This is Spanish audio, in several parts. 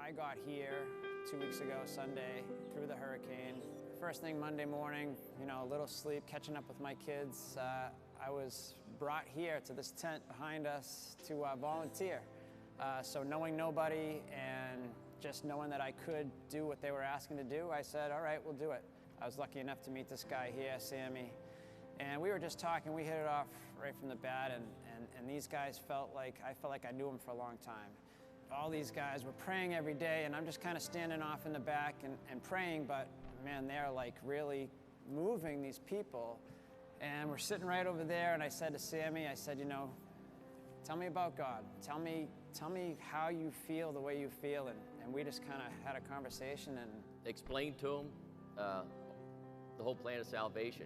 I got here 2 weeks ago, Sunday, through the hurricane. First thing Monday morning, a little sleep, catching up with my kids. I was brought here to this tent behind us to volunteer. So knowing nobody and just knowing that I could do what they were asking to do, I said, all right, we'll do it. I was lucky enough to meet this guy here, Sammy. And we were just talking, we hit it off right from the bat, and these guys I felt like I knew them for a long time. All these guys were praying every day, and I'm just kind of standing off in the back and praying, but man, they're like really moving, these people. And we're sitting right over there, and I said to Sammy, I said, tell me about God. Tell me how you feel the way you feel. And we just kind of had a conversation and explained to him the whole plan of salvation,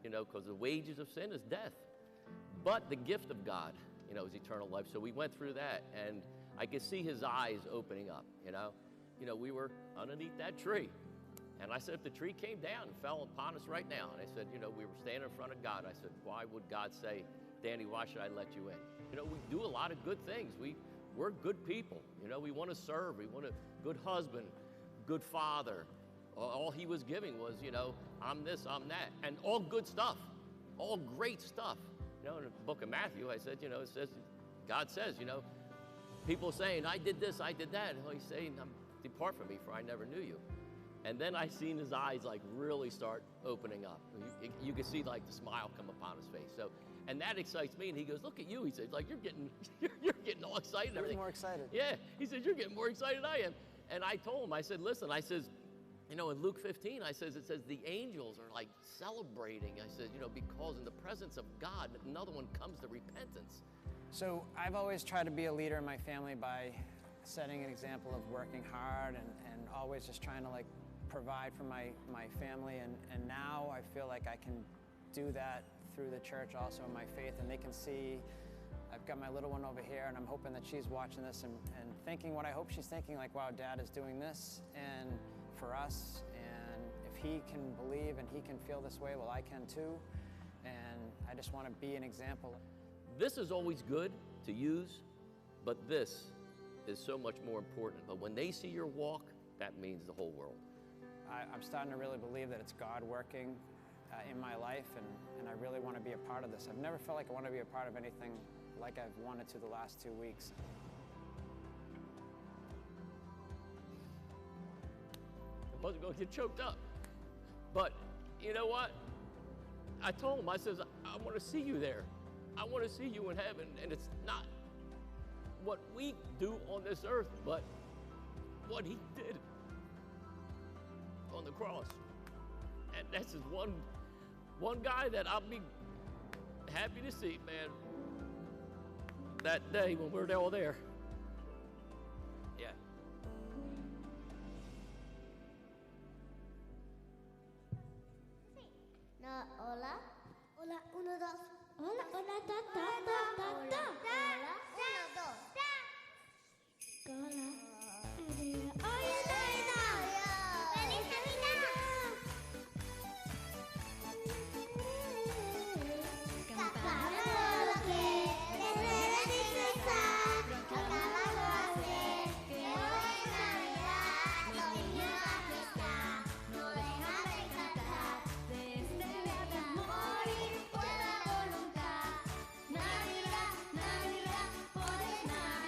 because the wages of sin is death. But the gift of God, is eternal life. So we went through that, and I could see his eyes opening up, we were underneath that tree. And I said, if the tree came down and fell upon us right now, and I said, we were standing in front of God. I said, why would God say, Danny, why should I let you in? We do a lot of good things. We're good people. We want to serve. We want a good husband, good father. All he was giving was, I'm this, I'm that, and all good stuff, all great stuff. In the book of Matthew, I said, it says, God says, people saying, I did this, I did that. And he's saying, depart from me, for I never knew you. And then I seen his eyes like really start opening up. You could see like the smile come upon his face. So, and that excites me. And he goes, look at you. He says, like, you're getting all excited and everything. More excited. Yeah. He says, you're getting more excited than I am. And I told him, I said, listen, I says, in Luke 15, it says the angels are like celebrating. I said, because in the presence of God, another one comes to repentance. So I've always tried to be a leader in my family by setting an example of working hard and always just trying to provide for my family. And now I feel like I can do that through the church also in my faith. And they can see, I've got my little one over here, and I'm hoping that she's watching this and thinking what I hope she's thinking, like, wow, Dad is doing this and for us, and if he can believe and he can feel this way, well, I can too. And I just want to be an example. This is always good to use, but this is so much more important. But when they see your walk, that means the whole world. I'm starting to really believe that it's God working in my life, and I really want to be a part of this. I've never felt like I want to be a part of anything like I've wanted to the last 2 weeks. I wasn't going to get choked up. But you know what? I told him, I says, I want to see you there. I want to see you in heaven. And it's not what we do on this earth, but what he did on the cross. And that's just one guy that I'll be happy to see, man, that day when we're all there. Yeah. No, hola. Hola, 1, 2. Hola, hola, da, da, da, da, da. Hola, 1, 2. Hola. ¡Oye, Navidad! ¡Feliz Navidad! Cantando lo que es de tristeza, acabando así, que hoy es Navidad, los niños aquí están, no dejan de cantar, de este viaje a morir, buena voluntad, Navidad, Navidad, hoy es Navidad.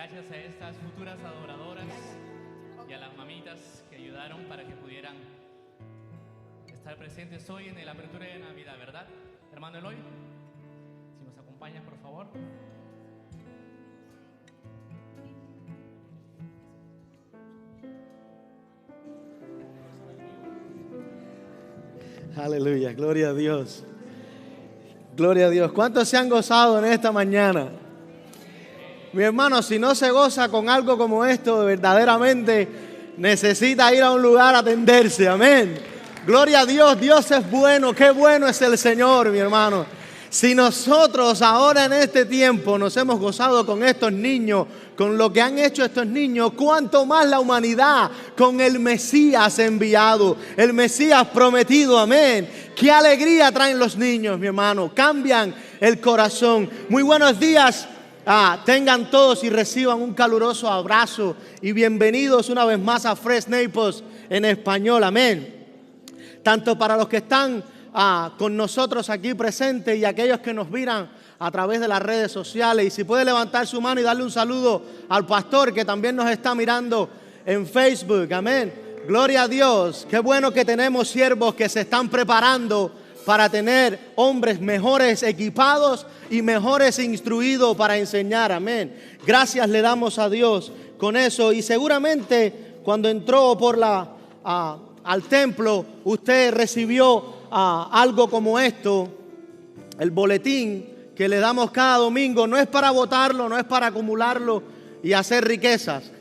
gracias a estas futuras adoradoras y a las mamitas que ayudaron para que pudieran estar presentes hoy en la apertura de Navidad, ¿verdad? Hermano Eloy, si nos acompaña, por favor. Aleluya, gloria a Dios. Gloria a Dios. ¿Cuántos se han gozado en esta mañana? Mi hermano, si no se goza con algo como esto, verdaderamente necesita ir a un lugar a atenderse. Amén. Gloria a Dios. Dios es bueno. Qué bueno es el Señor, mi hermano. Si nosotros ahora en este tiempo nos hemos gozado con estos niños, con lo que han hecho estos niños, cuánto más la humanidad con el Mesías enviado, el Mesías prometido. Amén. Qué alegría traen los niños, mi hermano. Cambian el corazón. Muy buenos días. Tengan todos y reciban un caluroso abrazo y bienvenidos una vez más a Fresh Naples en español. Amén. Tanto para los que están con nosotros aquí presentes y aquellos que nos miran a través de las redes sociales. Y si puede levantar su mano y darle un saludo al pastor que también nos está mirando en Facebook. Amén. Gloria a Dios. Qué bueno que tenemos siervos que se están preparando para tener hombres mejores equipados y mejores instruidos para enseñar. Amén. Gracias le damos a Dios con eso. Y seguramente cuando entró por al templo, usted recibió algo como esto, el boletín que le damos cada domingo. No es para botarlo, no es para acumularlo y hacer riquezas.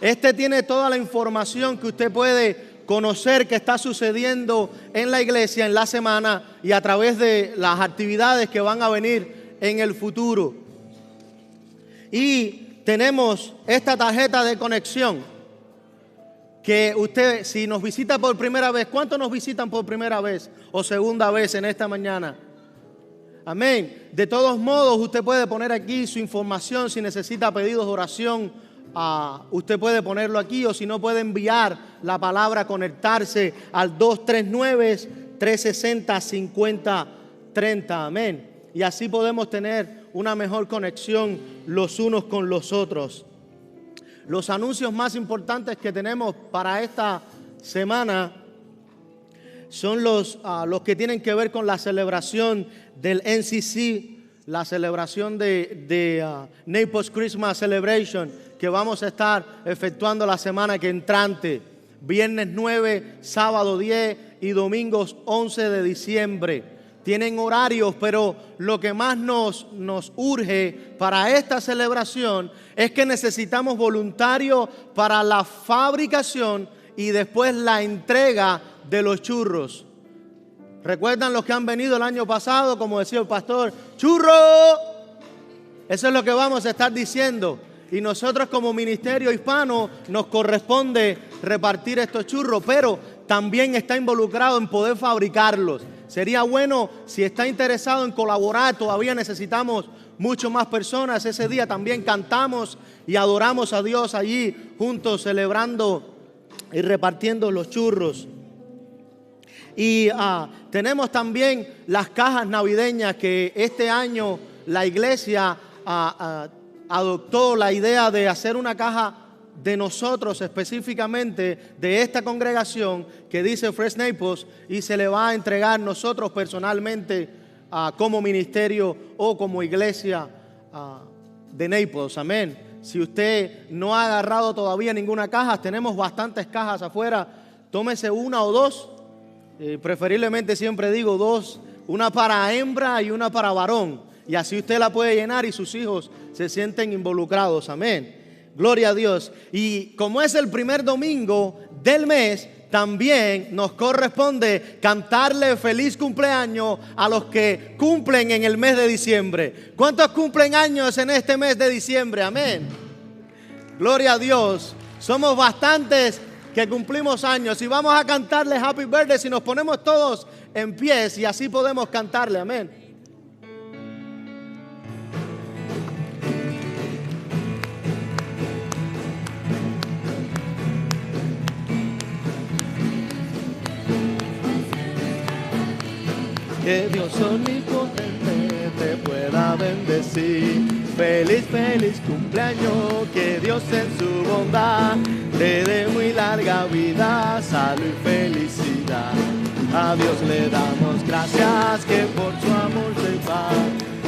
Este tiene toda la información que usted puede conocer que está sucediendo en la iglesia en la semana y a través de las actividades que van a venir en el futuro. Y tenemos esta tarjeta de conexión que usted, si nos visita por primera vez, ¿cuántos nos visitan por primera vez o segunda vez en esta mañana? Amén. De todos modos, usted puede poner aquí su información si necesita pedidos de oración. Usted puede ponerlo aquí, o si no, puede enviar la palabra conectarse al 239-360-5030. Amén. Y así podemos tener una mejor conexión los unos con los otros. Los anuncios más importantes que tenemos para esta semana son los que tienen que ver con la celebración del NCC, la celebración de Naples Christmas Celebration, que vamos a estar efectuando la semana que entrante, viernes 9, sábado 10 y domingos 11 de diciembre. Tienen horarios, pero lo que más nos urge para esta celebración es que necesitamos voluntarios para la fabricación y después la entrega de los churros. ¿Recuerdan los que han venido el año pasado? Como decía el pastor, ¡churro! Eso es lo que vamos a estar diciendo. Y nosotros como ministerio hispano nos corresponde repartir estos churros, pero también está involucrado en poder fabricarlos. Sería bueno, si está interesado en colaborar, todavía necesitamos mucho más personas. Ese día también cantamos y adoramos a Dios allí juntos, celebrando y repartiendo los churros. Y tenemos también las cajas navideñas que este año la iglesia adoptó la idea de hacer una caja de nosotros específicamente, de esta congregación que dice Fresh Naples, y se le va a entregar nosotros personalmente como ministerio o como iglesia de Naples. Amén. Si usted no ha agarrado todavía ninguna caja, tenemos bastantes cajas afuera. Tómese una o dos, preferiblemente siempre digo dos, una para hembra y una para varón. Y así usted la puede llenar y sus hijos se sienten involucrados. Amén. Gloria a Dios. Y como es el primer domingo del mes, también nos corresponde cantarle feliz cumpleaños a los que cumplen en el mes de diciembre. ¿Cuántos cumplen años en este mes de diciembre? Amén. Gloria a Dios. Somos bastantes que cumplimos años y vamos a cantarle Happy Birthday si nos ponemos todos en pies y así podemos cantarle. Amén. Que Dios omnipotente te pueda bendecir. feliz, feliz cumpleaños, que Dios en su bondad te dé muy larga vida, salud y felicidad. A Dios le damos gracias que por su amor se va.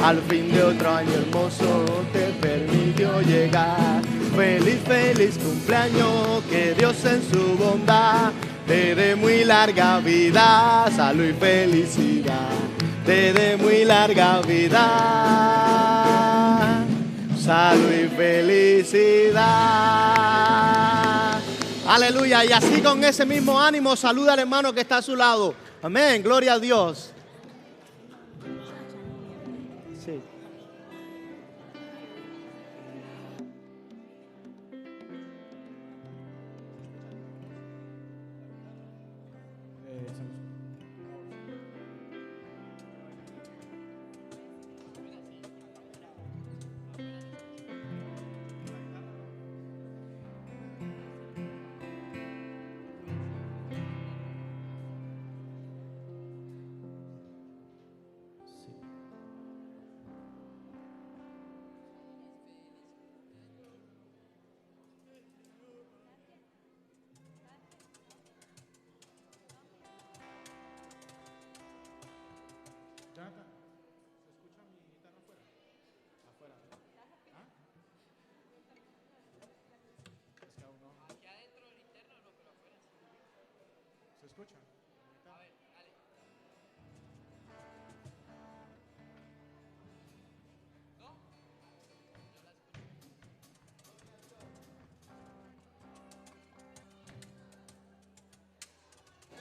Al fin de otro año hermoso te permitió llegar. Feliz, feliz cumpleaños, que Dios en su bondad te dé muy larga vida, salud y felicidad. Te dé muy larga vida, salud y felicidad. Aleluya. Y así con ese mismo ánimo saluda al hermano que está a su lado. Amén. Gloria a Dios. Sí.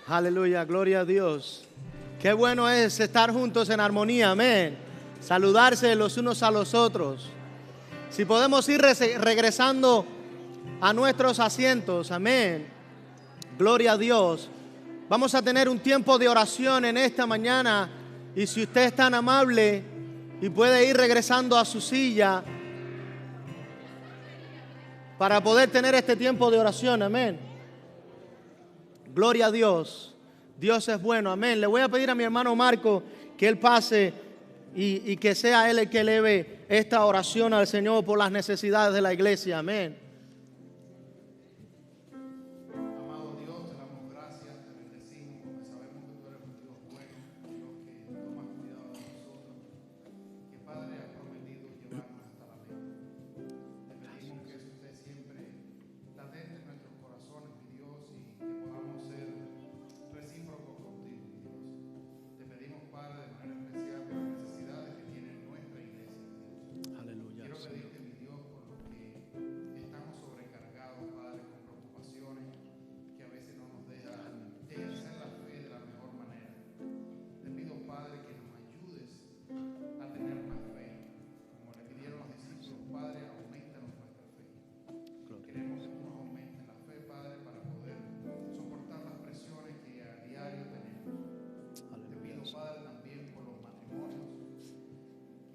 Aleluya, gloria a Dios. Qué bueno es estar juntos en armonía, amén. Saludarse los unos a los otros. Si podemos ir regresando a nuestros asientos, amén. Gloria a Dios. Vamos a tener un tiempo de oración en esta mañana. Y si usted es tan amable y puede ir regresando a su silla para poder tener este tiempo de oración, amén. Gloria a Dios. Dios es bueno, amén. Le voy a pedir a mi hermano Marco que él pase y que sea él el que eleve esta oración al Señor por las necesidades de la iglesia, amén. Amado Dios, te damos gracias, te bendecimos porque sabemos que tú eres un Dios bueno, un Dios que toma cuidado de nosotros, que Padre has prometido llevarnos hasta la meta. Te pedimos que eso esté siempre latente en nuestros corazones, mi Dios, y que podamos ser recíprocos contigo, mi Dios. Te pedimos, Padre, de manera especial por las necesidades que tiene nuestra iglesia, mi Dios. Aleluya. Quiero pedirte, mi Dios, por los que estamos sobrecargados, Padre, con preocupaciones que a veces no nos dejan ejercer la fe de la mejor manera. Te pido, Padre, que nos ayudes a tener más fe. Como le pidieron los discípulos, Padre, aumentanos nuestra fe. Queremos que tú nos aumentes la fe, Padre, para poder soportar las presiones que a diario tenemos. Te pido, Padre, también por los matrimonios,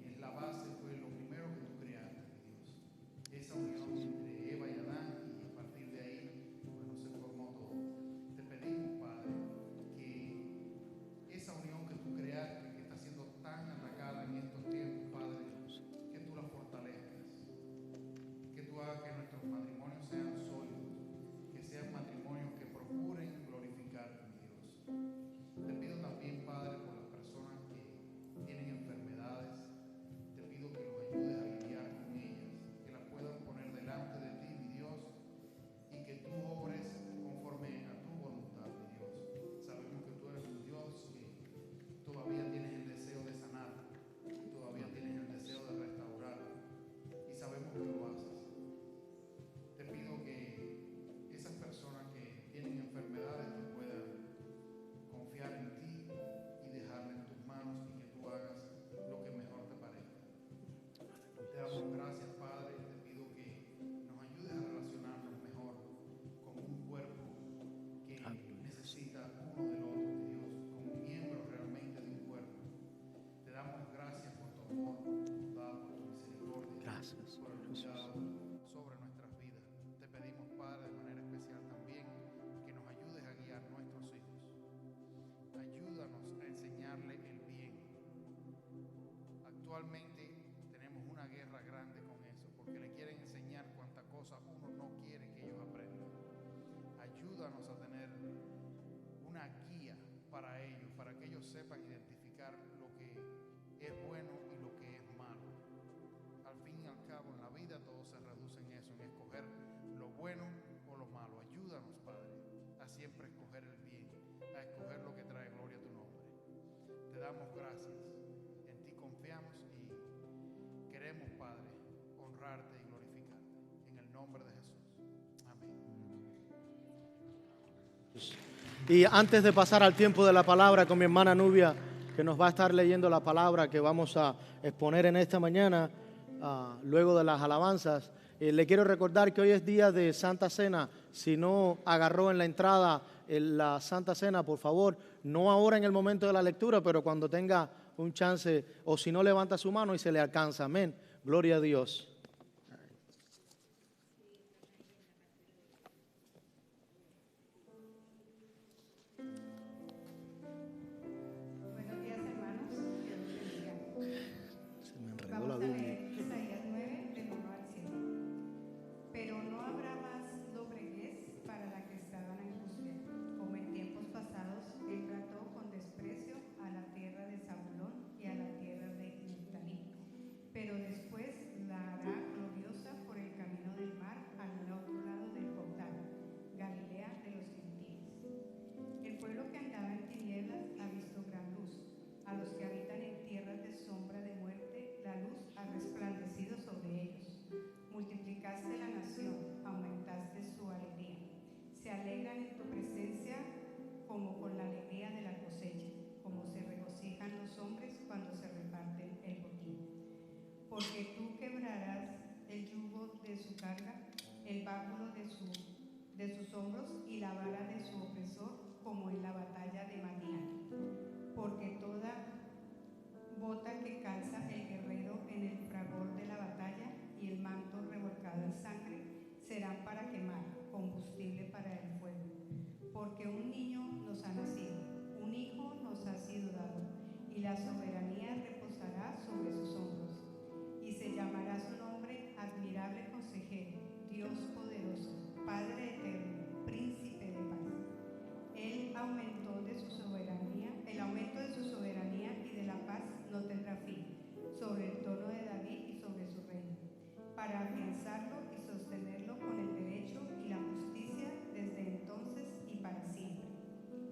que es la base, fue lo primero que tú creaste, mi Dios. Esa unión entre Eva y Adán, y a partir de ahí, bueno, se formó todo. Te pedimos, Padre, que esa unión que tú creaste, que está siendo tan atacada en estos tiempos, Padre, que tú la fortalezcas. Que tú hagas que nuestros matrimonios sean sólidos, que sean matrimonios que procuren glorificarte, mi Dios. Te pido también, Padre, por las personas que tienen enfermedades, te pido que los ayudes a lidiar con ellas, que las puedan poner delante de ti, mi Dios, y que tú obres conforme a tu voluntad, mi Dios. Sabemos que tú eres un Dios que todavía tienes el deseo de sanar, todavía tienes el deseo de restaurar, y sabemos que lo haces. Te pido que esas personas que tienen enfermedades te puedan confiar en ti y dejarla en tus manos, y que tú hagas lo que mejor te parezca. Te damos gracias, Padre, y te pido que nos ayudes a relacionarnos mejor con un cuerpo que necesita uno del otro, mi Dios, como miembros realmente de un cuerpo. Te damos gracias por tu amor, por tu bondad, por tu misericordia, Gracias, por el cuidado sobre nuestras vidas. Te pedimos, Padre, de manera especial también, que nos ayudes a guiar nuestros hijos. Ayúdanos a enseñarle el bien. Actualmente tenemos una guerra grande damos gracias, en ti confiamos y queremos, Padre, honrarte y glorificarte. En el nombre de Jesús. Amén. Y antes de pasar al tiempo de la palabra con mi hermana Nubia, que nos va a estar leyendo la palabra que vamos a exponer en esta mañana, luego de las alabanzas, le quiero recordar que hoy es día de Santa Cena. Si no agarró en la entrada la Santa Cena, por favor, no ahora en el momento de la lectura, pero cuando tenga un chance, o si no, levanta su mano y se le alcanza. Amén. Gloria a Dios. Buenos días, hermanos. Dios los bendiga. Se me enredó la Vamos a Biblia. leer Isaías 9, del 1 al 7. Pero no habrá más dobleguez para la que estaba en angustia, como en tiempos pasados él trató con desprecio a la tierra de Zabulón y a la tierra de Neftalí. Pero después la hará gloriosa por el camino del mar al otro lado del Jordán, Galilea de los gentiles. El pueblo que andaba en tinieblas ha visto gran luz. A los que habitan en tierras de sombra de muerte, la luz ha resplandecido sobre ellos. Multiplicaste la nación, aumentaste su alegría. Se alegran en tu presencia como con la alegría de la cosecha, como se regocijan los hombres cuando se reparten el botín. Porque tú quebrarás el yugo de su carga, el báculo de sus hombros y la vara de su opresor, como en la batalla de Madián. Porque toda bota que calza el guerrero en el fragor de la batalla y el manto revolcado en sangre serán para quemar, combustible para el fuego. Porque un niño nos ha nacido, un hijo nos ha sido dado, y la soberanía reposará sobre sus hombros. Y se llamará su nombre Admirable Consejero, Dios poderoso, Padre eterno, Príncipe de paz. El aumento de su soberanía y de la paz no tendrá fin sobre el trono de David y sobre su reino, para afianzarlo y sostenerlo con el derecho y la justicia desde entonces y para siempre.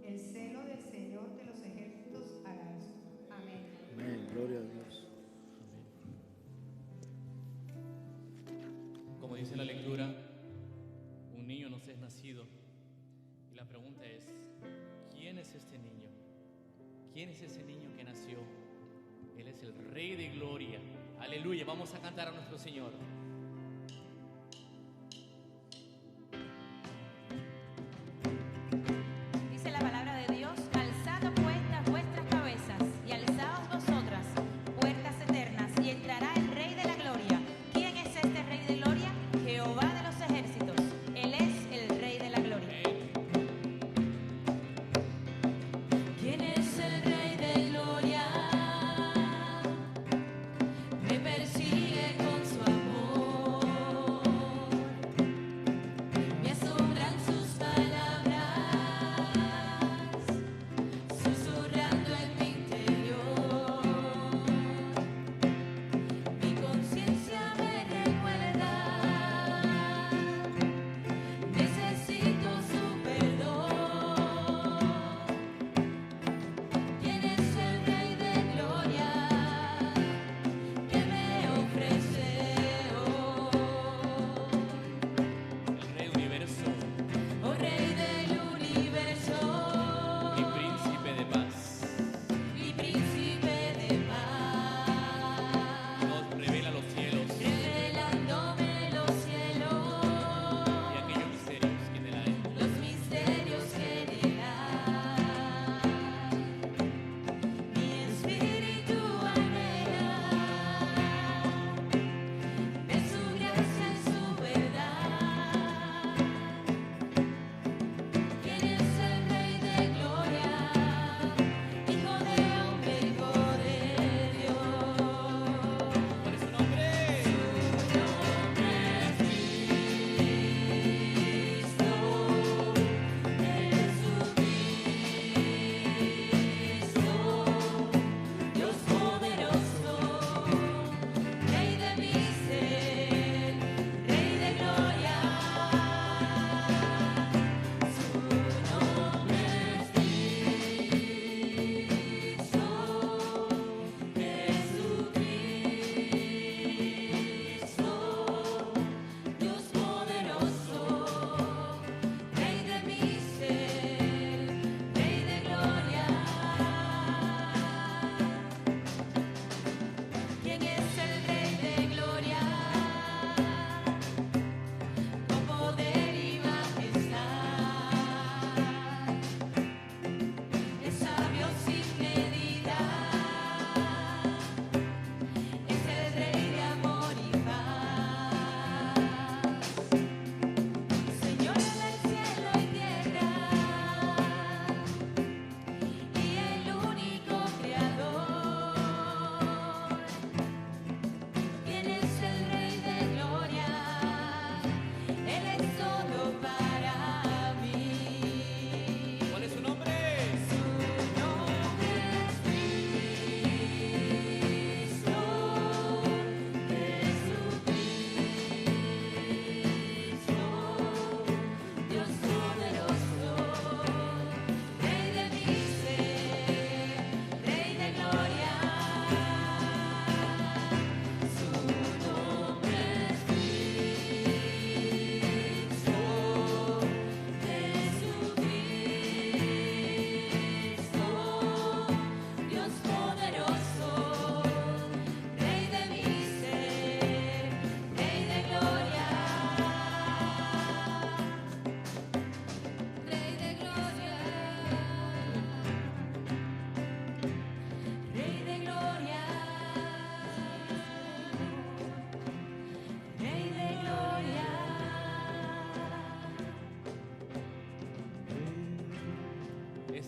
El celo del Señor de los ejércitos hará esto. Amén. Amén. Gloria a Dios. Como dice la lectura, un niño nos es nacido. Y la pregunta es, ¿quién es este niño? ¿Quién es ese niño que nació? Él es el Rey de Gloria. Aleluya, vamos a cantar a nuestro Señor. Dice la palabra de Dios: alzad puestas vuestras cabezas y alzaos vosotras, puertas eternas, y entrará el Rey de la Gloria. ¿Quién es este Rey de Gloria? Jehová de los ejércitos. Él es el Rey de la Gloria. ¿Quién es el Rey de Gloria? Me persigue con su amor.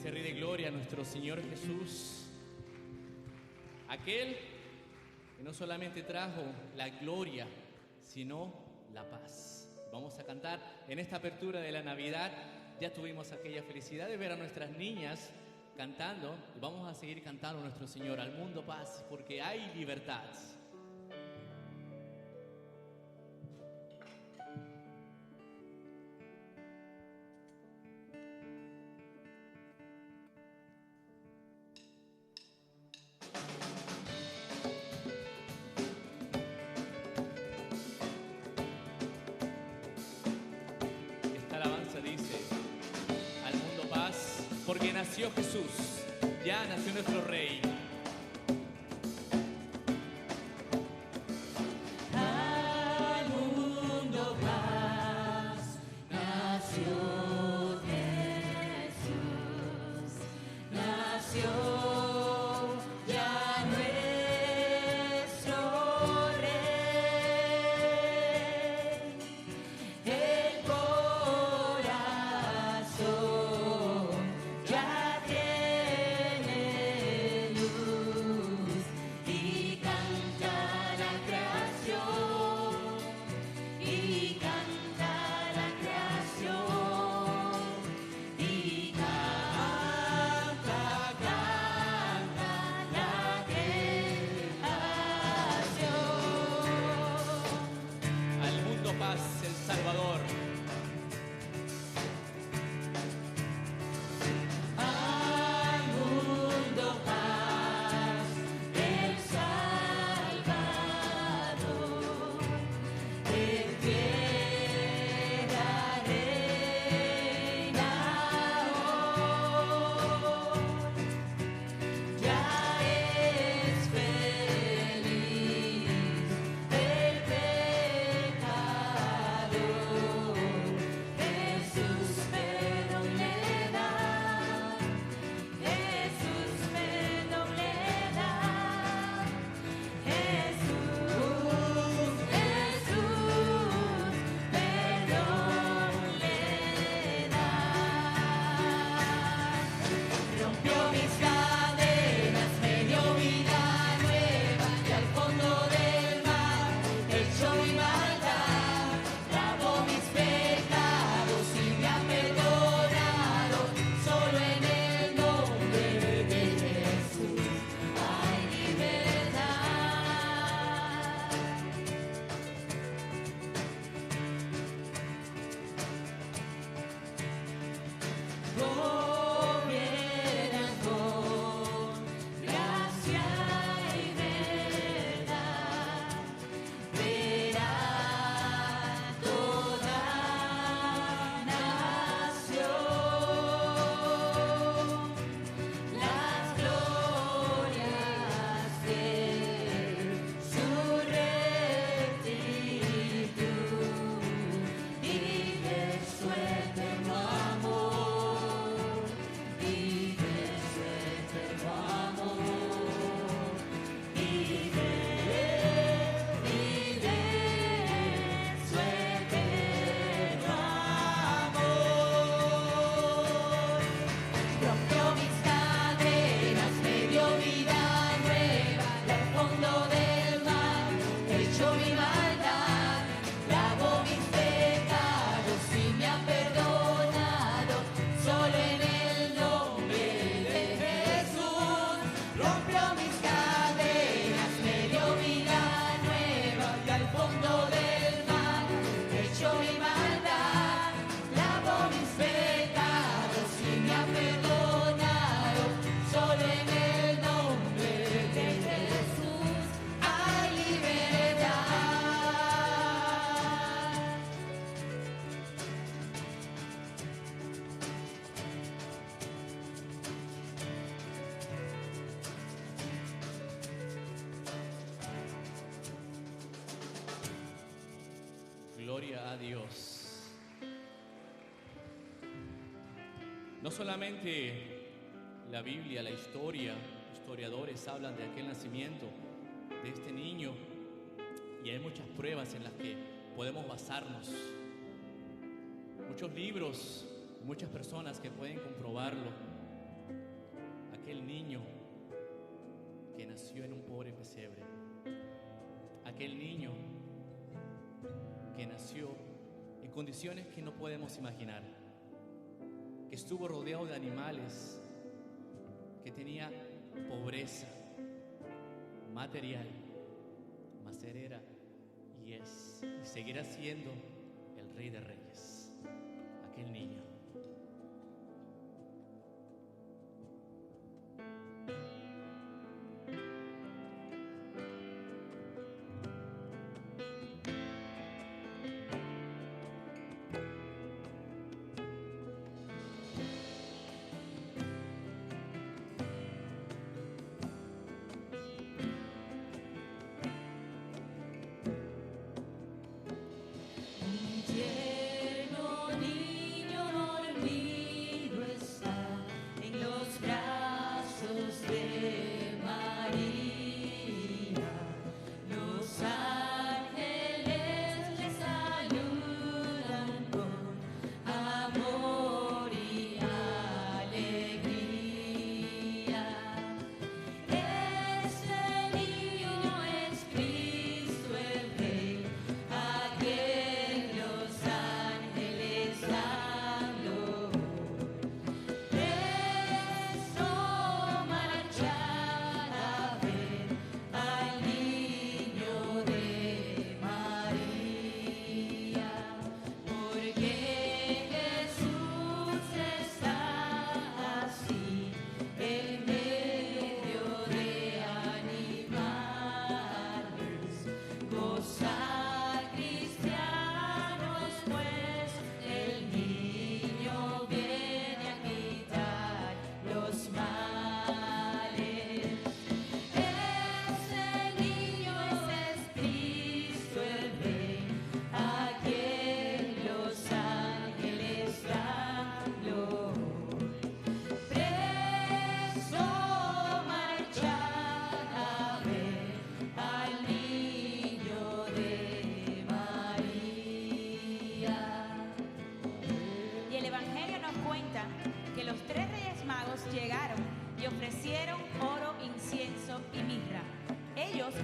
ese Rey de Gloria, nuestro Señor Jesús, aquel que no solamente trajo la gloria, sino la paz. Vamos a cantar en esta apertura de la Navidad. Ya tuvimos aquella felicidad de ver a nuestras niñas cantando, y vamos a seguir cantando a nuestro Señor, al mundo paz, porque hay libertad. Esta alabanza dice: al mundo paz, porque nació Jesús, ya nació nuestro Rey. Al mundo paz, nació Jesús, nació ya nuestro Rey. El corazón ya tiene luz y canta la creación, y canta la creación, y canta la creación. Al mundo paz, el Salvador. Al mundo paz, el Salvador, en tierra reina hoy, ya es feliz el pecador. Jesús perdón le da, Jesús perdón le da, Jesús perdón le da. Rompió mis cadenas, me dio vida nueva, y al fondo del mar echó mi maldad, lavó mis pecados y me ha perdonado. Solo en el nombre de Jesús hay libertad. Gobiernan con gracia y verdad, verá toda nación las glorias de su rectitud y de su eterno amor, y de su eterno amor, y de su eterno amor. Rompió mis cadenas, me dio vida nueva, y al fondo del mar echó mi maldad, lavó mis pecados y me ha perdonado. Solo en el nombre de Jesús rompió mis cadenas, me dio vida nueva, y al fondo del mar echó mi maldad, lavó mis pecados y me ha perdonado. Solo en el nombre de Jesús hay libertad. Gloria a Dios. No solamente la Biblia, la historia, historiadores hablan de aquel nacimiento de este niño, y hay muchas pruebas en las que podemos basarnos. Muchos libros, muchas personas que pueden comprobarlo. aquel niño que nació en un pobre pesebre, aquel niño que nació en condiciones que no podemos imaginar, que estuvo rodeado de animales, que tenía pobreza material, mas él era y es y seguirá siendo el Rey de Reyes, aquel niño.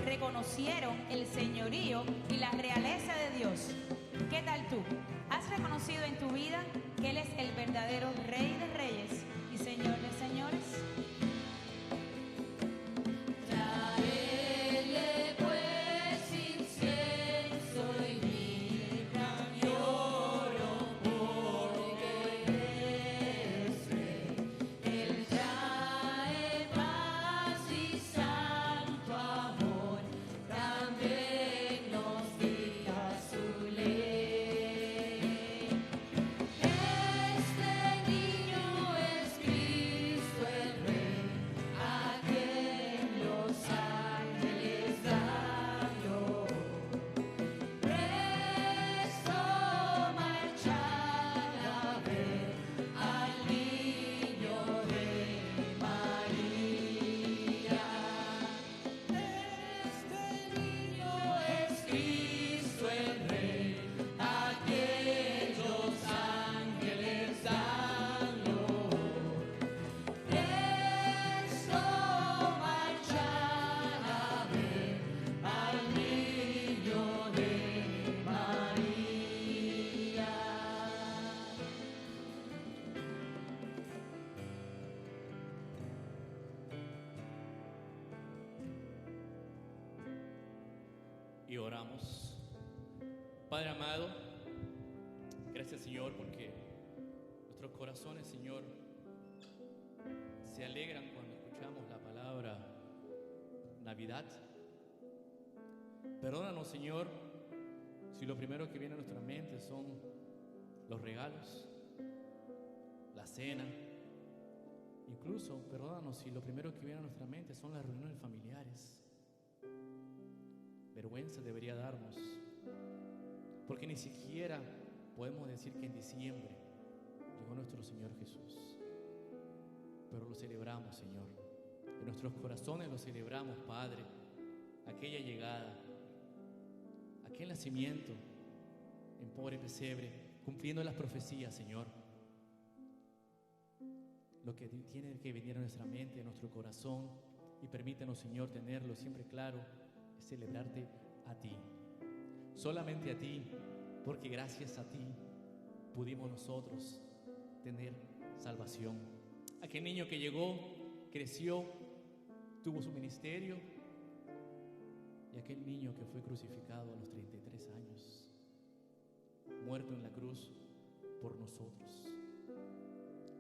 Reconocieron el señorío y la realeza de Dios. ¿Qué tal tú? ¿Has reconocido en tu vida que Él es el verdadero Rey de Reyes y Señor de Señores? Traedle pues incienso y mirra y oro, porque es Rey. Él trae paz y santo amor, también nos diga su ley. Este niño es Cristo el Rey, a quien los ángeles dan gloria. Presto marchar a ver al niño de María. Este niño es Cristo el Rey, a quien los ángeles dan gloria. Presto marchar a ver al niño de María. Y oramos. Padre amado, gracias Señor porque nuestros corazones, Señor, se alegran cuando escuchamos la palabra Navidad. Perdónanos, Señor, si lo primero que viene a nuestra mente son los regalos, la cena. Incluso, perdónanos si lo primero que viene a nuestra mente son las reuniones familiares. Vergüenza debería darnos, porque ni siquiera podemos decir que en diciembre llegó nuestro Señor Jesús. Pero lo celebramos, Señor. En nuestros corazones lo celebramos, Padre. Aquella llegada, aquel nacimiento en pobre pesebre, cumpliendo las profecías, Señor. lo que tiene que venir a nuestra mente, a nuestro corazón, y permítenos, Señor, tenerlo siempre claro, es celebrarte a ti, solamente a ti, porque gracias a ti pudimos nosotros tener salvación. Aquel niño que llegó, creció, tuvo su ministerio, y aquel niño que fue crucificado a los 33 años, muerto en la cruz por nosotros.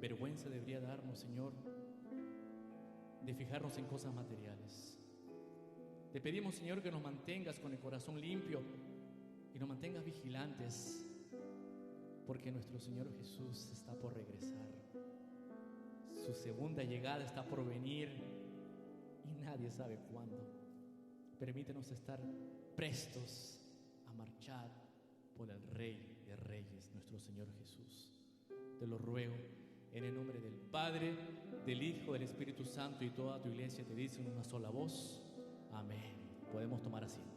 Vergüenza debería darnos, Señor, de fijarnos en cosas materiales. Te pedimos, Señor, que nos mantengas con el corazón limpio y nos mantengas vigilantes, porque nuestro Señor Jesús está por regresar. Su segunda llegada está por venir y nadie sabe cuándo. Permítenos estar prestos a marchar por el Rey de Reyes, nuestro Señor Jesús. Te lo ruego en el nombre del Padre, del Hijo, del Espíritu Santo, y toda tu iglesia te dice en una sola voz: amén. Podemos tomar asiento.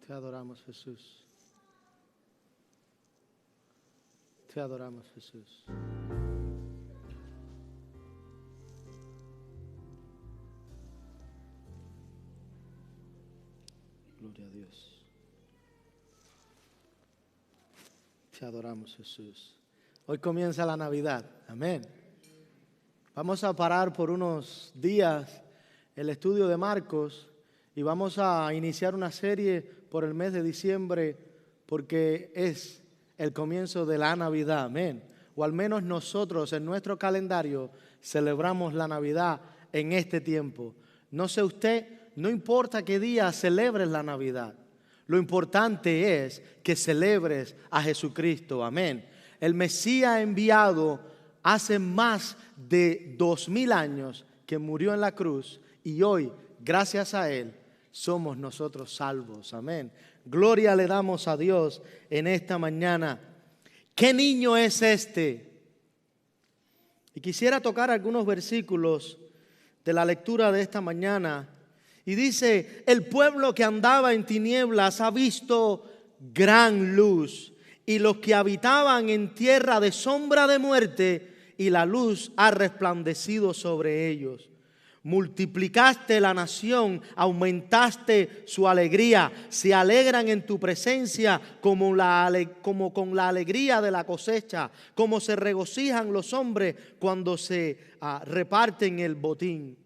Te adoramos, Jesús. Te adoramos, Jesús. Gloria a Dios. Te adoramos, Jesús. Hoy comienza la Navidad. Amén. Vamos a parar por unos días el estudio de Marcos y vamos a iniciar una serie por el mes de diciembre, porque es el comienzo de la Navidad, amén. O al menos nosotros en nuestro calendario celebramos la Navidad en este tiempo. No sé usted, no importa qué día celebres la Navidad, lo importante es que celebres a Jesucristo, amén. El Mesías enviado hace más de 2000 años que murió en la cruz, y hoy, gracias a Él, somos nosotros salvos, amén. Gloria le damos a Dios en esta mañana. ¿Qué niño es este? Y quisiera tocar algunos versículos de la lectura de esta mañana. Y dice: el pueblo que andaba en tinieblas ha visto gran luz, y los que habitaban en tierra de sombra de muerte, y la luz ha resplandecido sobre ellos. Multiplicaste la nación, aumentaste su alegría. Se alegran en tu presencia como con la alegría de la cosecha, como se regocijan los hombres cuando se reparten el botín.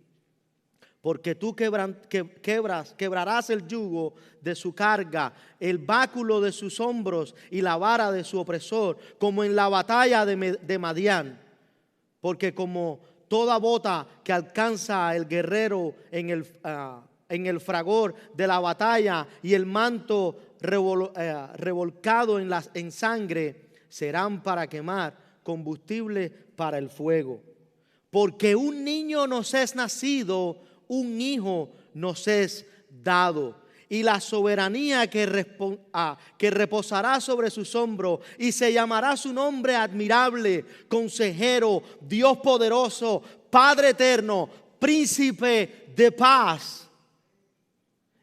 Porque tú quebrarás el yugo de su carga, el báculo de sus hombros y la vara de su opresor, como en la batalla de Madián. Porque como toda bota que alcanza el guerrero en el fragor de la batalla y el manto revolcado en sangre, serán para quemar combustible para el fuego. Porque un niño nos es nacido, un hijo nos es dado, y la soberanía que reposará sobre sus hombros, y se llamará su nombre admirable, consejero, Dios poderoso, Padre eterno, príncipe de paz.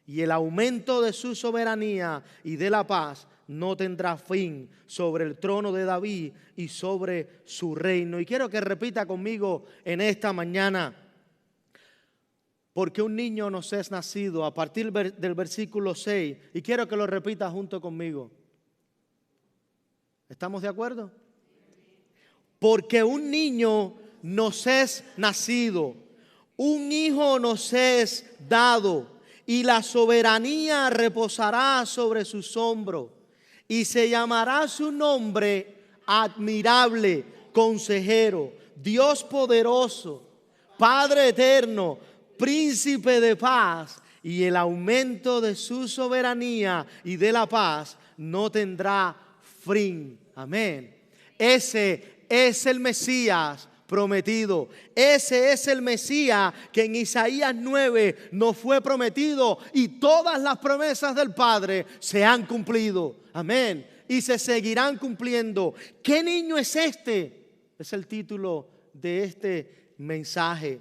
Y el aumento de su soberanía y de la paz no tendrá fin sobre el trono de David y sobre su reino. Y quiero que repita conmigo en esta mañana: porque un niño nos es nacido, a partir del versículo 6, y quiero que lo repita junto conmigo. ¿Estamos de acuerdo? Porque un niño nos es nacido, un hijo nos es dado, y la soberanía reposará sobre sus hombros, y se llamará su nombre admirable, consejero, Dios poderoso, Padre eterno, príncipe de paz, y el aumento de su soberanía y de la paz no tendrá fin. Amén. Ese es el Mesías prometido. Ese es el Mesías que en Isaías 9 nos fue prometido, y todas las promesas del Padre se han cumplido. Amén. Y se seguirán cumpliendo. ¿Qué niño es este? Es el título de este mensaje.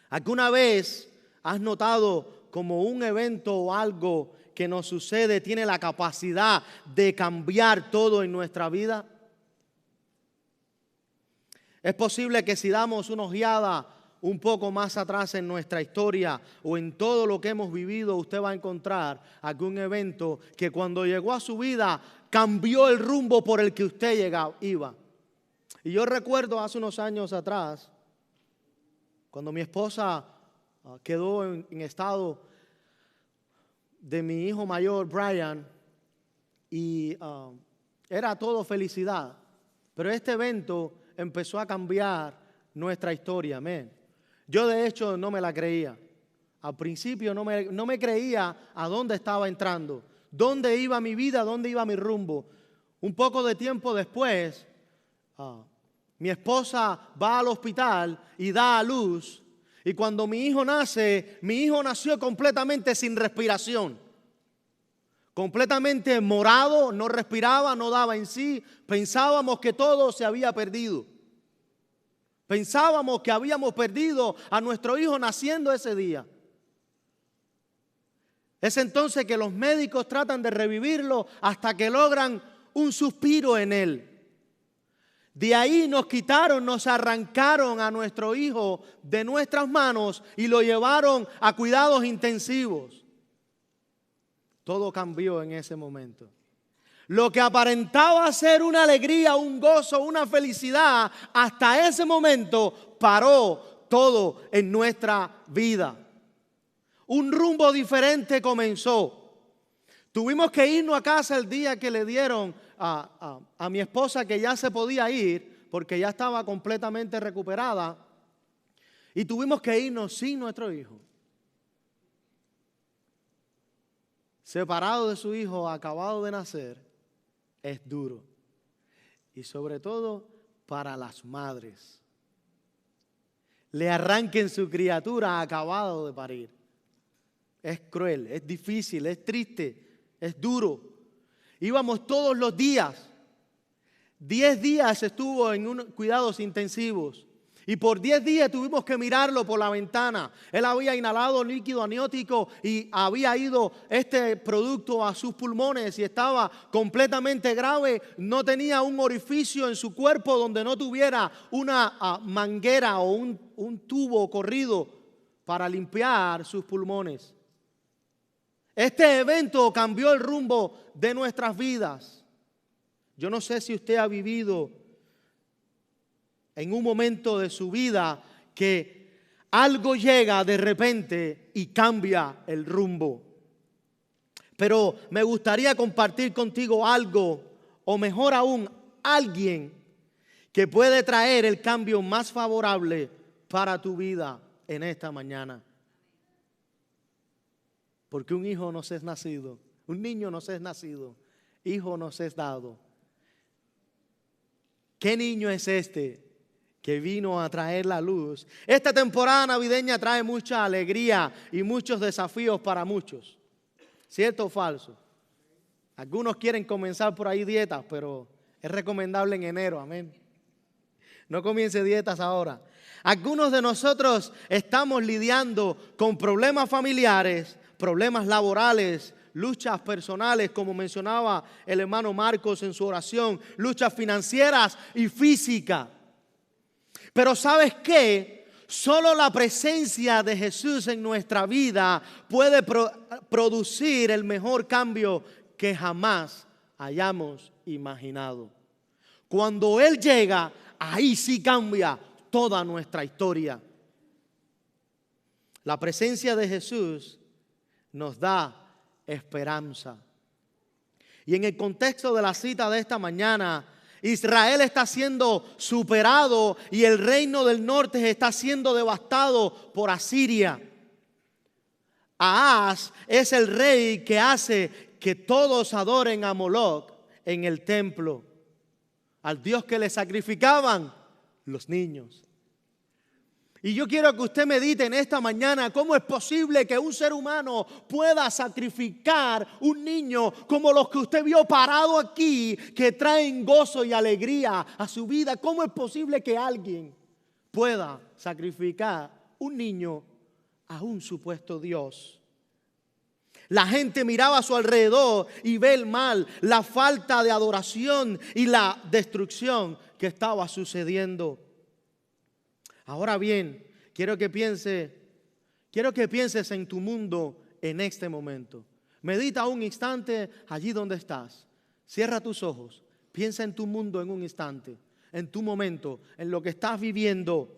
¿Alguna vez has notado como un evento o algo que nos sucede tiene la capacidad de cambiar todo en nuestra vida? Es posible que si damos una ojeada un poco más atrás en nuestra historia o en todo lo que hemos vivido, usted va a encontrar algún evento que cuando llegó a su vida cambió el rumbo por el que usted iba. Y yo recuerdo hace unos años atrás, cuando mi esposa quedó en estado de mi hijo mayor, Brian, y era todo felicidad. Pero este evento empezó a cambiar nuestra historia, amén. Yo de hecho no me la creía. Al principio no me creía a dónde estaba entrando, dónde iba mi vida, dónde iba mi rumbo. Un poco de tiempo después, mi esposa va al hospital y da a luz. Y cuando mi hijo nació completamente sin respiración. Completamente morado, no respiraba, no daba en sí. Pensábamos que todo se había perdido. Pensábamos que habíamos perdido a nuestro hijo naciendo ese día. Es entonces que los médicos tratan de revivirlo hasta que logran un suspiro en él. De ahí nos arrancaron a nuestro hijo de nuestras manos y lo llevaron a cuidados intensivos. Todo cambió en ese momento. Lo que aparentaba ser una alegría, un gozo, una felicidad, hasta ese momento paró todo en nuestra vida. Un rumbo diferente comenzó. Tuvimos que irnos a casa el día que le dieron a mi esposa que ya se podía ir porque ya estaba completamente recuperada, y tuvimos que irnos sin nuestro hijo, separado de su hijo acabado de nacer. Es duro, y sobre todo para las madres. Le arranquen su criatura acabado de parir. Es cruel, es difícil, es triste, es duro. Íbamos todos los días. 10 días estuvo en cuidados intensivos. Y por 10 días tuvimos que mirarlo por la ventana. Él había inhalado líquido amniótico y había ido este producto a sus pulmones y estaba completamente grave. No tenía un orificio en su cuerpo donde no tuviera una manguera o un tubo corrido para limpiar sus pulmones. Este evento cambió el rumbo de nuestras vidas. Yo no sé si usted ha vivido en un momento de su vida que algo llega de repente y cambia el rumbo. Pero me gustaría compartir contigo algo, o mejor aún, alguien que puede traer el cambio más favorable para tu vida en esta mañana. Porque un hijo nos es nacido, un niño nos es nacido, hijo nos es dado. ¿Qué niño es este que vino a traer la luz? Esta temporada navideña trae mucha alegría y muchos desafíos para muchos. ¿Cierto o falso? Algunos quieren comenzar por ahí dietas, pero es recomendable en enero, amén. No comience dietas ahora. Algunos de nosotros estamos lidiando con problemas familiares, problemas laborales, luchas personales, como mencionaba el hermano Marcos en su oración, luchas financieras y físicas. Pero ¿sabes qué? Solo la presencia de Jesús en nuestra vida puede producir el mejor cambio que jamás hayamos imaginado. Cuando Él llega, ahí sí cambia toda nuestra historia. La presencia de Jesús nos da esperanza. Y en el contexto de la cita de esta mañana, Israel está siendo superado y el reino del norte está siendo devastado por Asiria. Ahaz es el rey que hace que todos adoren a Moloc en el templo, al dios que le sacrificaban los niños. Y yo quiero que usted medite en esta mañana cómo es posible que un ser humano pueda sacrificar un niño como los que usted vio parado aquí, que traen gozo y alegría a su vida. ¿Cómo es posible que alguien pueda sacrificar un niño a un supuesto Dios? La gente miraba a su alrededor y ve el mal, la falta de adoración y la destrucción que estaba sucediendo. Ahora bien, quiero que pienses en tu mundo en este momento. Medita un instante allí donde estás. Cierra tus ojos. Piensa en tu mundo en un instante, en tu momento, en lo que estás viviendo.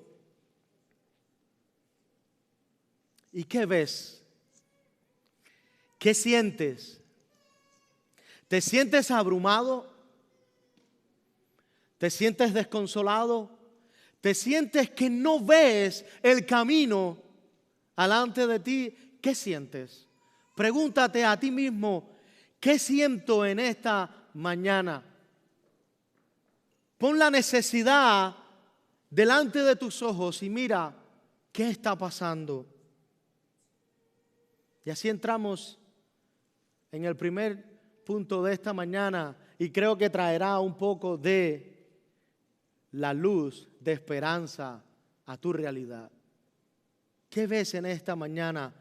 ¿Y qué ves? ¿Qué sientes? ¿Te sientes abrumado? ¿Te sientes desconsolado? ¿Te sientes que no ves el camino delante de ti? ¿Qué sientes? Pregúntate a ti mismo, ¿qué siento en esta mañana? Pon la necesidad delante de tus ojos y mira qué está pasando. Y así entramos en el primer punto de esta mañana y creo que traerá un poco de la luz de esperanza a tu realidad. ¿Qué ves en esta mañana?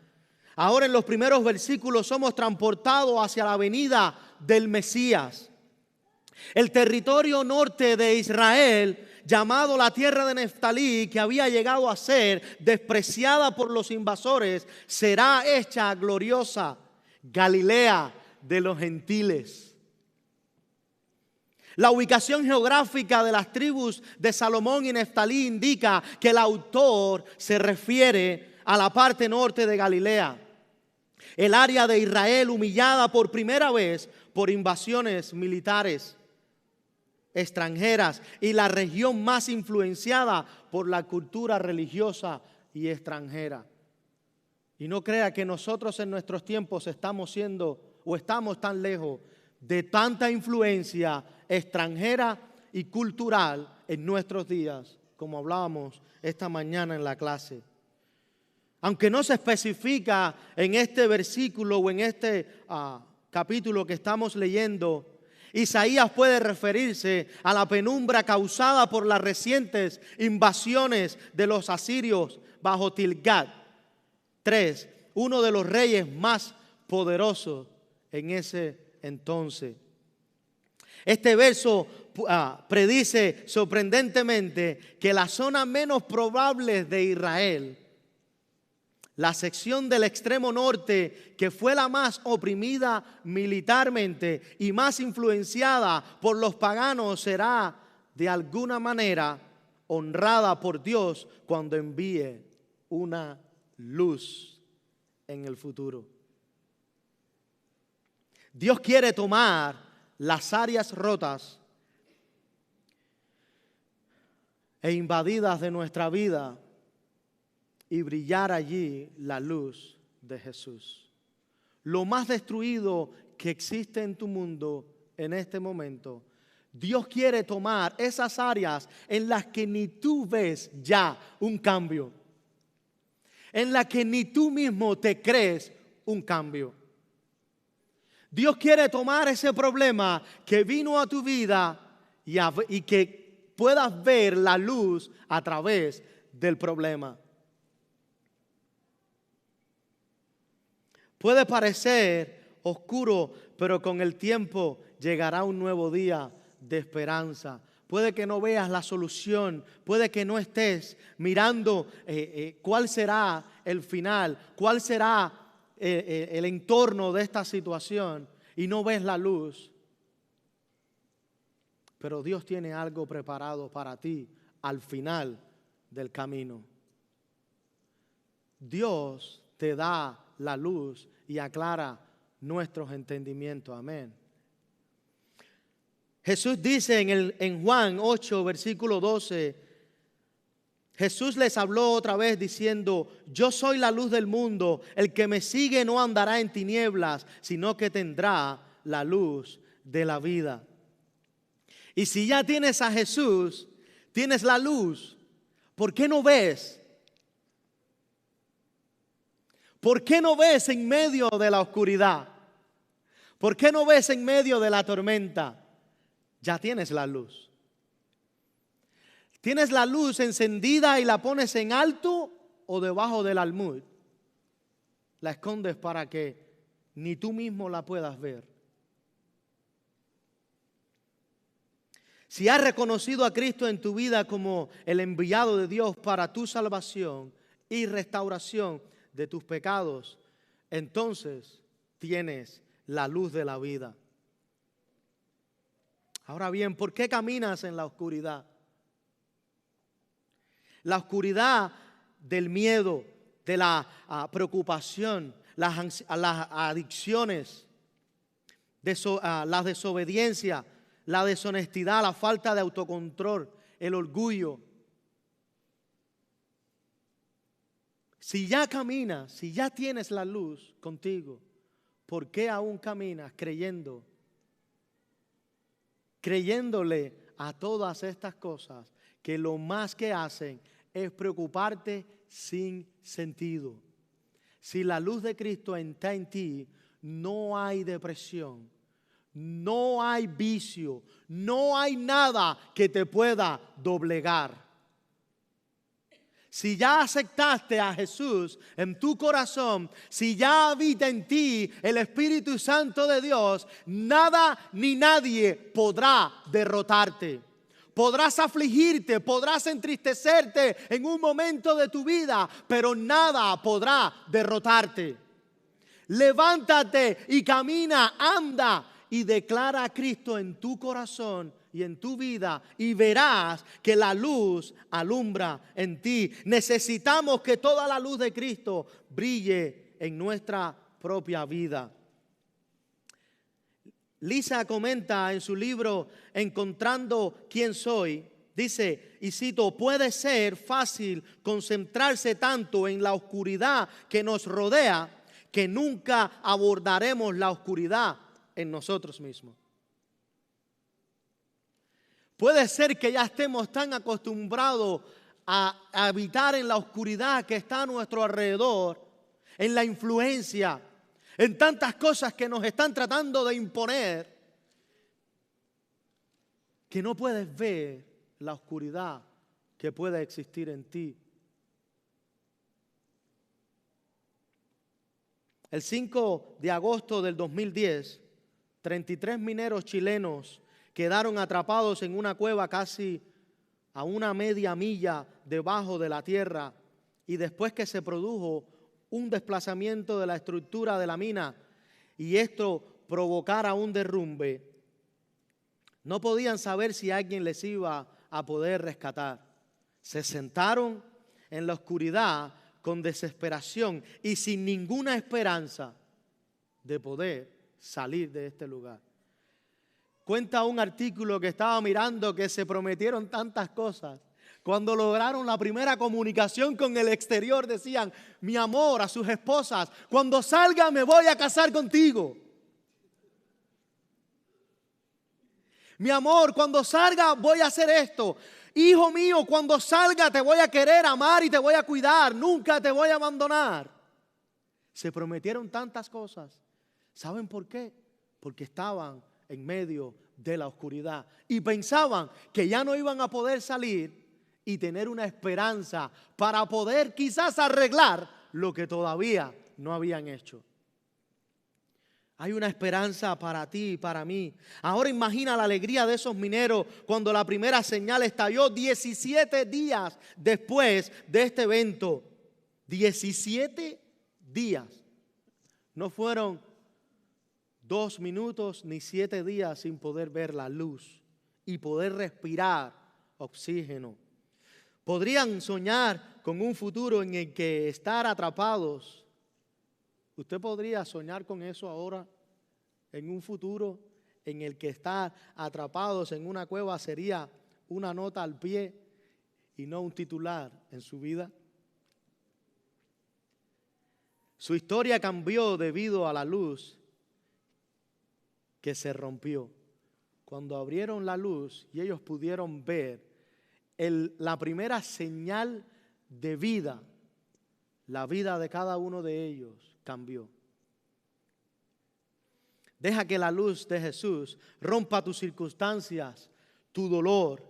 Ahora en los primeros versículos somos transportados hacia la venida del Mesías. El territorio norte de Israel, llamado la tierra de Neftalí, que había llegado a ser despreciada por los invasores, será hecha gloriosa, Galilea de los gentiles. La ubicación geográfica de las tribus de Salomón y Neftalí indica que el autor se refiere a la parte norte de Galilea, el área de Israel humillada por primera vez por invasiones militares extranjeras y la región más influenciada por la cultura religiosa y extranjera. Y no crea que nosotros en nuestros tiempos estamos tan lejos de tanta influencia extranjera y cultural en nuestros días, como hablábamos esta mañana en la clase. Aunque no se especifica en este versículo o en este capítulo que estamos leyendo, Isaías puede referirse a la penumbra causada por las recientes invasiones de los asirios bajo Tilgat III, uno de los reyes más poderosos en ese entonces. Este verso predice sorprendentemente que la zona menos probable de Israel, la sección del extremo norte, que fue la más oprimida militarmente y más influenciada por los paganos, será de alguna manera honrada por Dios cuando envíe una luz en el futuro. Dios quiere tomar las áreas rotas e invadidas de nuestra vida y brillar allí la luz de Jesús. Lo más destruido que existe en tu mundo en este momento, Dios quiere tomar esas áreas en las que ni tú ves ya un cambio, en las que ni tú mismo te crees un cambio. Dios quiere tomar ese problema que vino a tu vida y que puedas ver la luz a través del problema. Puede parecer oscuro, pero con el tiempo llegará un nuevo día de esperanza. Puede que no veas la solución, puede que no estés mirando cuál será el final, cuál será el entorno de esta situación y no ves la luz. Pero Dios tiene algo preparado para ti al final del camino. Dios te da la luz y aclara nuestros entendimientos. Amén. Jesús dice en Juan 8, versículo 12, Jesús les habló otra vez diciendo: yo soy la luz del mundo, el que me sigue no andará en tinieblas, sino que tendrá la luz de la vida. Y si ya tienes a Jesús, tienes la luz, ¿por qué no ves? ¿Por qué no ves en medio de la oscuridad? ¿Por qué no ves en medio de la tormenta? Ya tienes la luz. ¿Tienes la luz encendida y la pones en alto o debajo del almud? La escondes para que ni tú mismo la puedas ver. Si has reconocido a Cristo en tu vida como el enviado de Dios para tu salvación y restauración de tus pecados, entonces tienes la luz de la vida. Ahora bien, ¿por qué caminas en la oscuridad? La oscuridad del miedo, de la preocupación, las adicciones, la desobediencia, la deshonestidad, la falta de autocontrol, el orgullo. Si ya caminas, si ya tienes la luz contigo, ¿por qué aún caminas creyéndole a todas estas cosas que lo más que hacen es preocuparte sin sentido? Si la luz de Cristo está en ti, no hay depresión, no hay vicio, no hay nada que te pueda doblegar. Si ya aceptaste a Jesús en tu corazón, si ya habita en ti el Espíritu Santo de Dios, nada ni nadie podrá derrotarte. Podrás afligirte, podrás entristecerte en un momento de tu vida, pero nada podrá derrotarte. Levántate y camina, anda y declara a Cristo en tu corazón y en tu vida y verás que la luz alumbra en ti. Necesitamos que toda la luz de Cristo brille en nuestra propia vida. Lisa comenta en su libro Encontrando quién soy, dice, y cito: puede ser fácil concentrarse tanto en la oscuridad que nos rodea que nunca abordaremos la oscuridad en nosotros mismos. Puede ser que ya estemos tan acostumbrados a habitar en la oscuridad que está a nuestro alrededor, en la influencia, en tantas cosas que nos están tratando de imponer, que no puedes ver la oscuridad que puede existir en ti. El 5 de agosto del 2010, 33 mineros chilenos quedaron atrapados en una cueva casi a una media milla debajo de la tierra, y después que se produjo un desplazamiento de la estructura de la mina y esto provocara un derrumbe, no podían saber si alguien les iba a poder rescatar. Se sentaron en la oscuridad con desesperación y sin ninguna esperanza de poder salir de este lugar. Cuenta un artículo que estaba mirando que se prometieron tantas cosas. Cuando lograron la primera comunicación con el exterior decían: mi amor, a sus esposas, cuando salga me voy a casar contigo. Mi amor, cuando salga voy a hacer esto. Hijo mío, cuando salga te voy a querer, amar y te voy a cuidar. Nunca te voy a abandonar. Se prometieron tantas cosas. ¿Saben por qué? Porque estaban en medio de la oscuridad y pensaban que ya no iban a poder salir y tener una esperanza para poder quizás arreglar lo que todavía no habían hecho. Hay una esperanza para ti y para mí. Ahora imagina la alegría de esos mineros cuando la primera señal estalló 17 días después de este evento. 17 días. No fueron 2 minutos ni 7 días sin poder ver la luz y poder respirar oxígeno. Podrían soñar con un futuro en el que estar atrapados ¿Usted podría soñar con eso ahora? En un futuro en el que estar atrapados en una cueva sería una nota al pie y no un titular en su vida. Su historia cambió debido a la luz que se rompió. Cuando abrieron la luz y ellos pudieron ver la primera señal de vida, la vida de cada uno de ellos cambió. Deja que la luz de Jesús rompa tus circunstancias, tu dolor.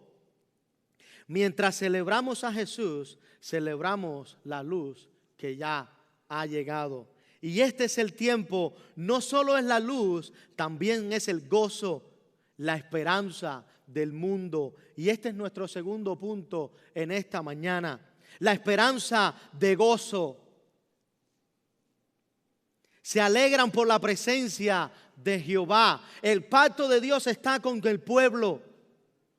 Mientras celebramos a Jesús, celebramos la luz que ya ha llegado. Y este es el tiempo, no solo es la luz, también es el gozo, la esperanza del mundo. Y este es nuestro segundo punto en esta mañana. La esperanza de gozo. Se alegran por la presencia de Jehová. El pacto de Dios está con el pueblo,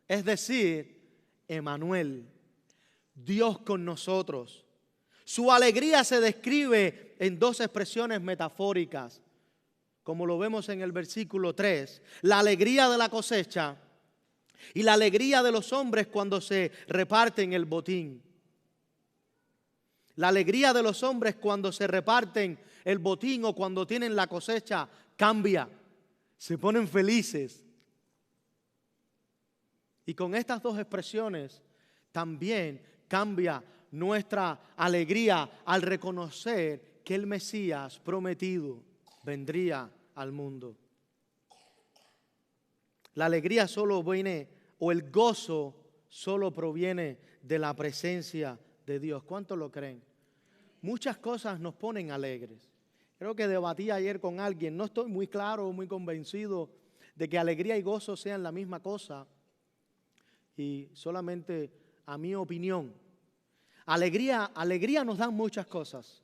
es decir, Emmanuel, Dios con nosotros. Su alegría se describe en dos expresiones metafóricas, como lo vemos en el versículo 3. La alegría de la cosecha y la alegría de los hombres cuando se reparten el botín. La alegría de los hombres cuando se reparten el botín o cuando tienen la cosecha cambia, se ponen felices. Y con estas dos expresiones también cambia nuestra alegría al reconocer que el Mesías prometido vendría al mundo. La alegría solo viene, o el gozo solo proviene de la presencia de Dios. ¿Cuántos lo creen? Muchas cosas nos ponen alegres. Creo que debatí ayer con alguien, no estoy muy claro, muy convencido de que alegría y gozo sean la misma cosa. Y solamente a mi opinión, alegría nos dan muchas cosas.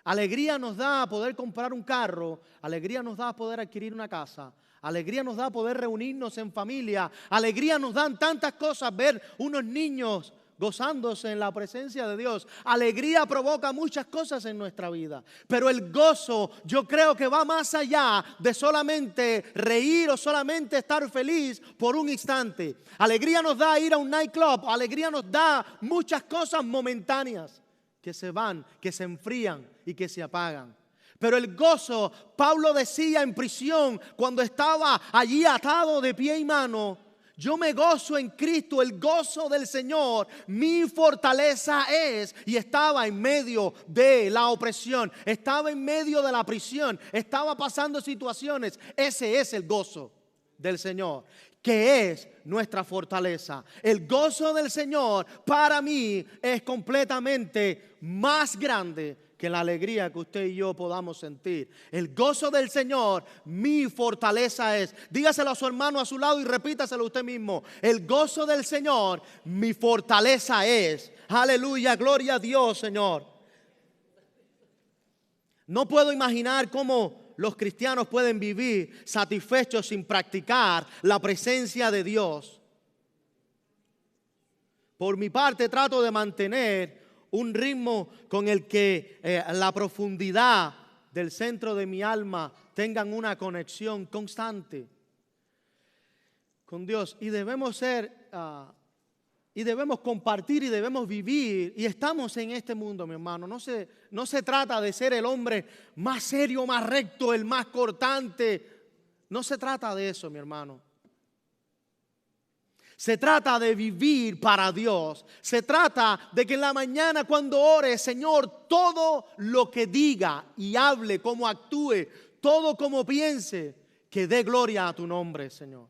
Alegría nos da poder comprar un carro, alegría nos da poder adquirir una casa, alegría nos da poder reunirnos en familia, alegría nos dan tantas cosas, ver unos niños gozándose en la presencia de Dios. Alegría provoca muchas cosas en nuestra vida, pero el gozo yo creo que va más allá de solamente reír o solamente estar feliz por un instante. Alegría nos da ir a un nightclub, alegría nos da muchas cosas momentáneas que se van, que se enfrían y que se apagan. Pero el gozo, Pablo decía en prisión cuando estaba allí atado de pie y mano: yo me gozo en Cristo, el gozo del Señor, mi fortaleza es. Y estaba en medio de la opresión, estaba en medio de la prisión, estaba pasando situaciones. Ese es el gozo del Señor, que es nuestra fortaleza. El gozo del Señor para mí es completamente más grande que la alegría que usted y yo podamos sentir. El gozo del Señor, mi fortaleza es. Dígaselo a su hermano a su lado y repítaselo usted mismo. El gozo del Señor, mi fortaleza es. Aleluya, gloria a Dios, Señor. No puedo imaginar cómo los cristianos pueden vivir satisfechos sin practicar la presencia de Dios. Por mi parte trato de mantener un ritmo con el que la profundidad del centro de mi alma tengan una conexión constante con Dios. Y debemos ser, y debemos compartir y debemos vivir. Y estamos en este mundo, mi hermano. No se trata de ser el hombre más serio, más recto, el más cortante. No se trata de eso, mi hermano. Se trata de vivir para Dios. Se trata de que en la mañana cuando ore, Señor, todo lo que diga y hable, como actúe, todo como piense, que dé gloria a tu nombre, Señor.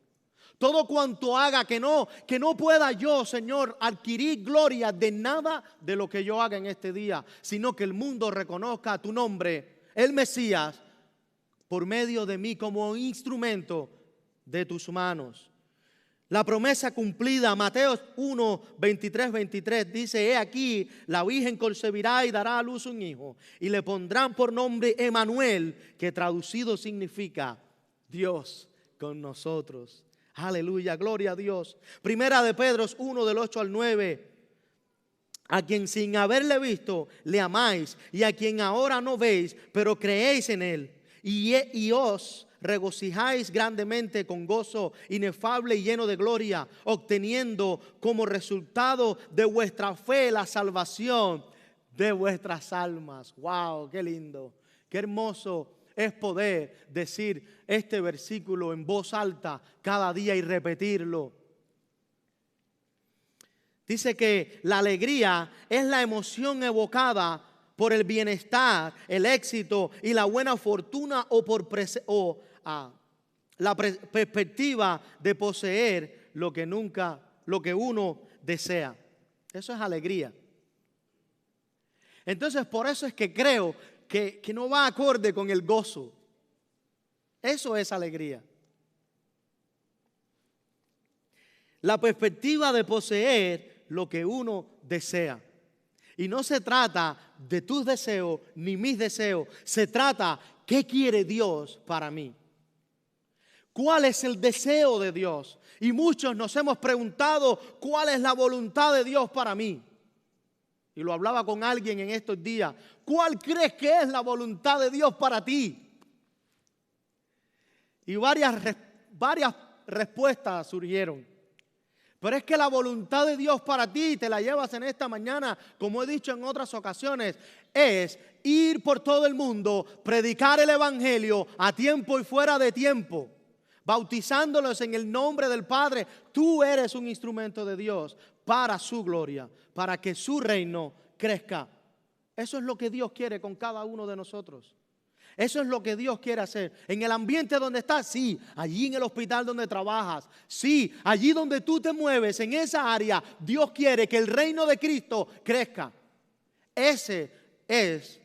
Todo cuanto haga, que no pueda yo, Señor, adquirir gloria de nada de lo que yo haga en este día, sino que el mundo reconozca tu nombre, el Mesías, por medio de mí como instrumento de tus manos. La promesa cumplida, Mateo 1, 23 dice: he aquí, la virgen concebirá y dará a luz un hijo, y le pondrán por nombre Emmanuel, que traducido significa Dios con nosotros. Aleluya, gloria a Dios. Primera de Pedro 1, del 8 al 9. a quien sin haberle visto le amáis, y a quien ahora no veis, pero creéis en él, y os regocijáis grandemente con gozo inefable y lleno de gloria, obteniendo como resultado de vuestra fe la salvación de vuestras almas. ¡Wow! ¡Qué lindo! ¡Qué hermoso es poder decir este versículo en voz alta cada día y repetirlo! Dice que la alegría es la emoción evocada por el bienestar, el éxito y la buena fortuna la perspectiva de poseer lo que uno desea. Eso es alegría. Entonces, por eso es que creo que no va acorde con el gozo. Eso es alegría. La perspectiva de poseer lo que uno desea. Y no se trata de tus deseos ni mis deseos. Se trata, ¿qué quiere Dios para mí? ¿Cuál es el deseo de Dios? Y muchos nos hemos preguntado, ¿cuál es la voluntad de Dios para mí? Y lo hablaba con alguien en estos días. ¿Cuál crees que es la voluntad de Dios para ti? Y varias respuestas surgieron. Pero es que la voluntad de Dios para ti, te la llevas en esta mañana, como he dicho en otras ocasiones, es ir por todo el mundo, predicar el evangelio a tiempo y fuera de tiempo, bautizándolos en el nombre del Padre. Tú eres un instrumento de Dios para su gloria, para que su reino crezca. Eso es lo que Dios quiere con cada uno de nosotros. Eso es lo que Dios quiere hacer. En el ambiente donde estás, sí. Allí en el hospital donde trabajas, sí. Allí donde tú te mueves, en esa área, Dios quiere que el reino de Cristo crezca. Ese es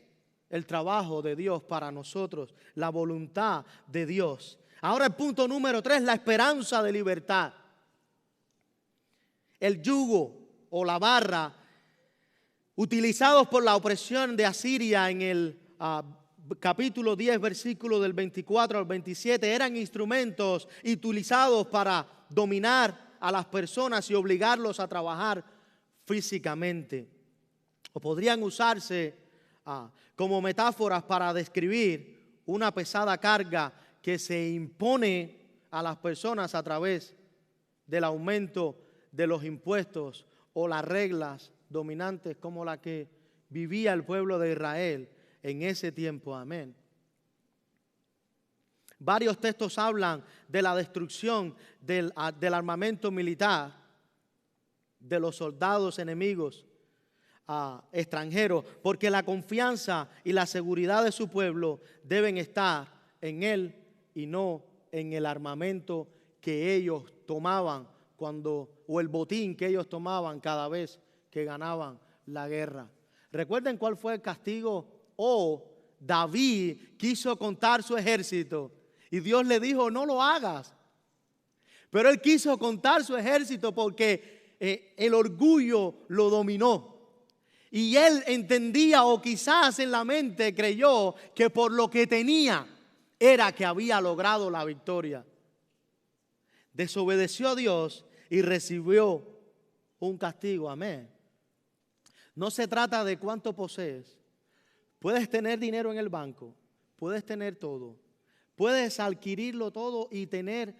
el trabajo de Dios para nosotros, la voluntad de Dios. Ahora el punto número 3, la esperanza de libertad. El yugo o la barra utilizados por la opresión de Asiria en el capítulo 10, versículo del 24 al 27, eran instrumentos utilizados para dominar a las personas y obligarlos a trabajar físicamente. O podrían usarse como metáforas para describir una pesada carga que se impone a las personas a través del aumento de los impuestos o las reglas dominantes como la que vivía el pueblo de Israel en ese tiempo. Amén. Varios textos hablan de la destrucción del armamento militar de los soldados enemigos extranjeros, porque la confianza y la seguridad de su pueblo deben estar en él y no en el armamento que ellos tomaban o el botín que ellos tomaban cada vez que ganaban la guerra. ¿Recuerden cuál fue el castigo? David quiso contar su ejército y Dios le dijo, no lo hagas. Pero él quiso contar su ejército porque el orgullo lo dominó. Y él entendía, o quizás en la mente creyó, que por lo que tenía era que había logrado la victoria. Desobedeció a Dios y recibió un castigo. Amén. No se trata de cuánto posees. Puedes tener dinero en el banco, puedes tener todo, puedes adquirirlo todo y tener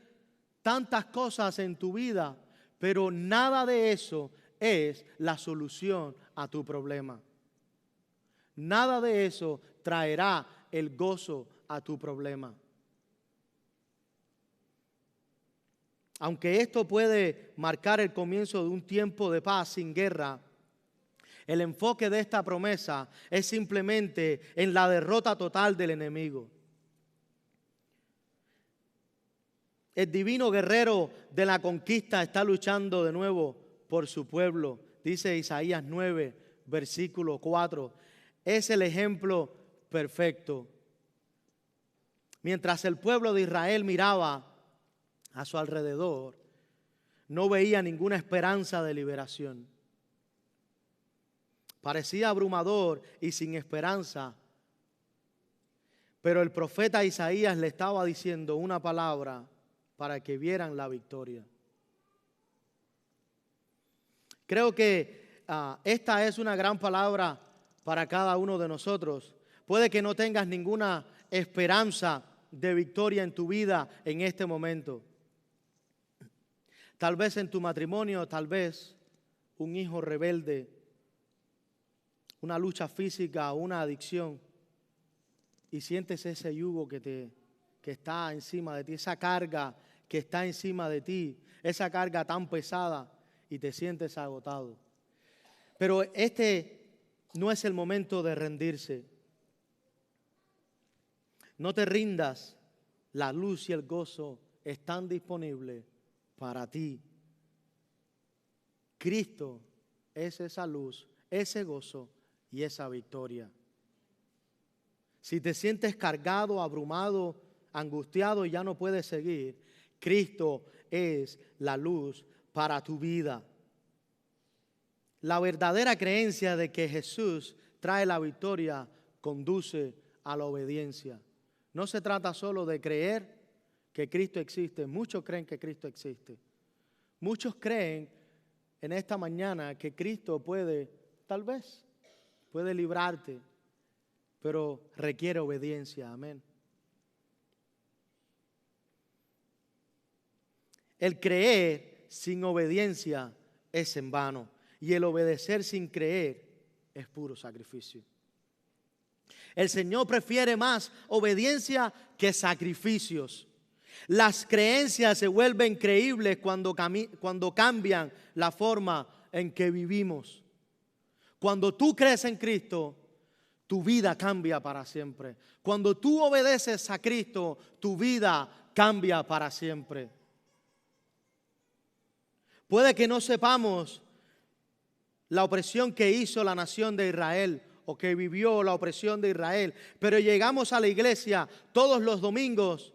tantas cosas en tu vida, pero nada de eso es la solución a tu problema. Nada de eso traerá el gozo a tu problema. Aunque esto puede marcar el comienzo de un tiempo de paz sin guerra, el enfoque de esta promesa es simplemente en la derrota total del enemigo. El divino guerrero de la conquista está luchando de nuevo por su pueblo. Dice Isaías 9, versículo 4. Es el ejemplo perfecto. Mientras el pueblo de Israel miraba a su alrededor, no veía ninguna esperanza de liberación. Parecía abrumador y sin esperanza, pero el profeta Isaías le estaba diciendo una palabra para que vieran la victoria. Creo que esta es una gran palabra para cada uno de nosotros. Puede que no tengas ninguna esperanza de victoria en tu vida en este momento. Tal vez en tu matrimonio, tal vez un hijo rebelde, una lucha física, una adicción, y sientes ese yugo que está encima de ti, esa carga que está encima de ti, esa carga tan pesada, y te sientes agotado. Pero este no es el momento de rendirse. No te rindas, la luz y el gozo están disponibles para ti. Cristo es esa luz, ese gozo y esa victoria. Si te sientes cargado, abrumado, angustiado y ya no puedes seguir, Cristo es la luz para tu vida. La verdadera creencia de que Jesús trae la victoria conduce a la obediencia. No se trata solo de creer que Cristo existe. Muchos creen que Cristo existe. Muchos creen en esta mañana que Cristo puede, tal vez, puede librarte, pero requiere obediencia. Amén. El creer sin obediencia es en vano, y el obedecer sin creer es puro sacrificio. El Señor prefiere más obediencia que sacrificios. Las creencias se vuelven creíbles cuando cambian la forma en que vivimos. Cuando tú crees en Cristo, tu vida cambia para siempre. Cuando tú obedeces a Cristo, tu vida cambia para siempre. Puede que no sepamos la opresión que hizo la nación de Israel o que vivió la opresión de Israel, pero llegamos a la iglesia todos los domingos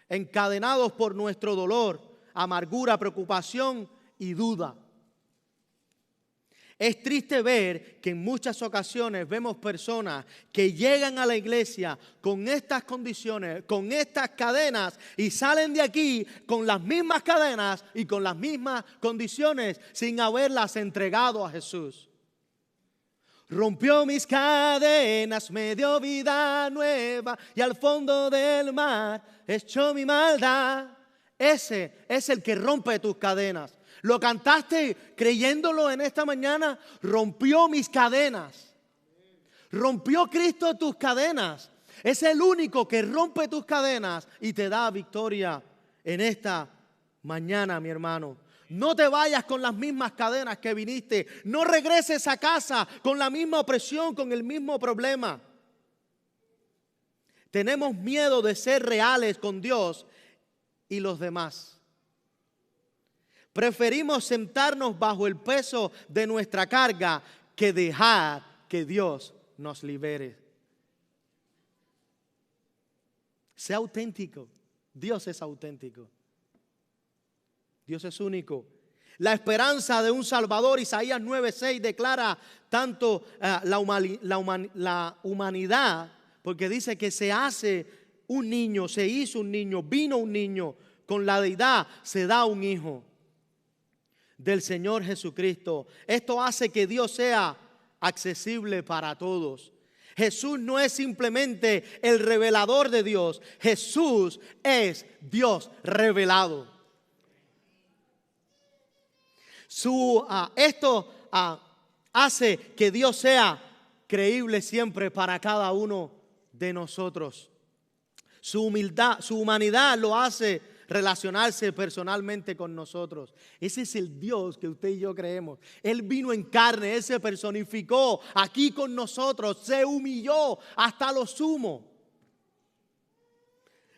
encadenados por nuestro dolor, amargura, preocupación y duda. Es triste ver que en muchas ocasiones vemos personas que llegan a la iglesia con estas condiciones, con estas cadenas, y salen de aquí con las mismas cadenas y con las mismas condiciones sin haberlas entregado a Jesús. Rompió mis cadenas, me dio vida nueva y al fondo del mar echó mi maldad. Ese es el que rompe tus cadenas. Lo cantaste creyéndolo en esta mañana. Rompió mis cadenas. Rompió Cristo tus cadenas. Es el único que rompe tus cadenas y te da victoria en esta mañana, mi hermano. No te vayas con las mismas cadenas que viniste. No regreses a casa con la misma opresión, con el mismo problema. Tenemos miedo de ser reales con Dios y los demás. Preferimos sentarnos bajo el peso de nuestra carga que dejar que Dios nos libere. Sea auténtico. Dios es auténtico. Dios es único. La esperanza de un Salvador, Isaías 9:6 declara tanto la humanidad, porque dice que se hace un niño, se hizo un niño, vino un niño, con la deidad se da un hijo del Señor Jesucristo. Esto hace que Dios sea accesible para todos. Jesús no es simplemente el revelador de Dios, Jesús es Dios revelado. Esto hace que Dios sea creíble siempre para cada uno de nosotros. Su humildad, su humanidad lo hace relacionarse personalmente con nosotros. Ese es el Dios que usted y yo creemos. Él vino en carne, Él se personificó aquí con nosotros, se humilló hasta lo sumo.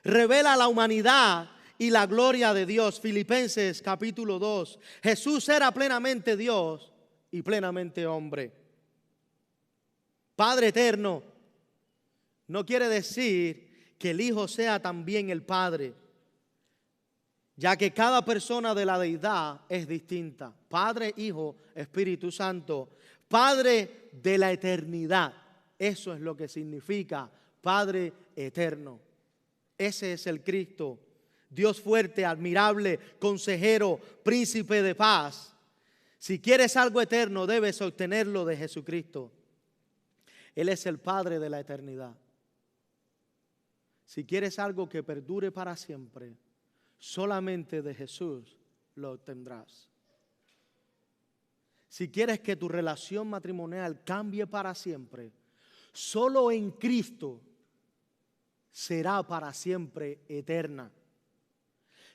Revela la humanidad y la gloria de Dios. Filipenses capítulo 2. Jesús era plenamente Dios y plenamente hombre. Padre eterno no quiere decir que el Hijo sea también el Padre, ya que cada persona de la deidad es distinta. Padre, Hijo, Espíritu Santo. Padre de la eternidad. Eso es lo que significa Padre eterno. Ese es el Cristo. Dios fuerte, admirable, consejero, príncipe de paz. Si quieres algo eterno, debes obtenerlo de Jesucristo. Él es el Padre de la eternidad. Si quieres algo que perdure para siempre, solamente de Jesús lo obtendrás. Si quieres que tu relación matrimonial cambie para siempre, solo en Cristo será para siempre eterna.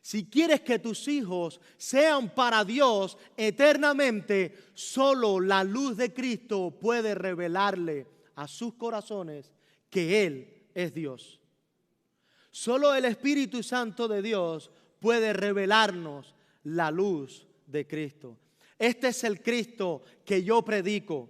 Si quieres que tus hijos sean para Dios eternamente, solo la luz de Cristo puede revelarle a sus corazones que Él es Dios. Solo el Espíritu Santo de Dios puede revelarnos la luz de Cristo. Este es el Cristo que yo predico.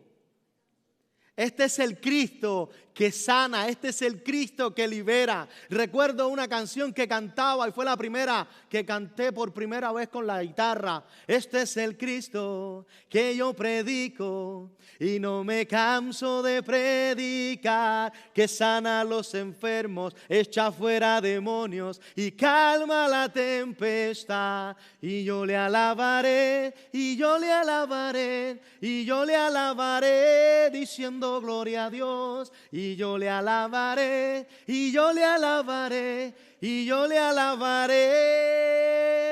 Este es el Cristo que sana, este es el Cristo que libera. Recuerdo una canción que cantaba y fue la primera que canté por primera vez con la guitarra. Este es el Cristo que yo predico y no me canso de predicar, que sana a los enfermos, echa fuera demonios y calma la tempestad. Y yo le alabaré, y yo le alabaré, y yo le alabaré, diciendo gloria a Dios. Y yo le alabaré, y yo le alabaré, y yo le alabaré,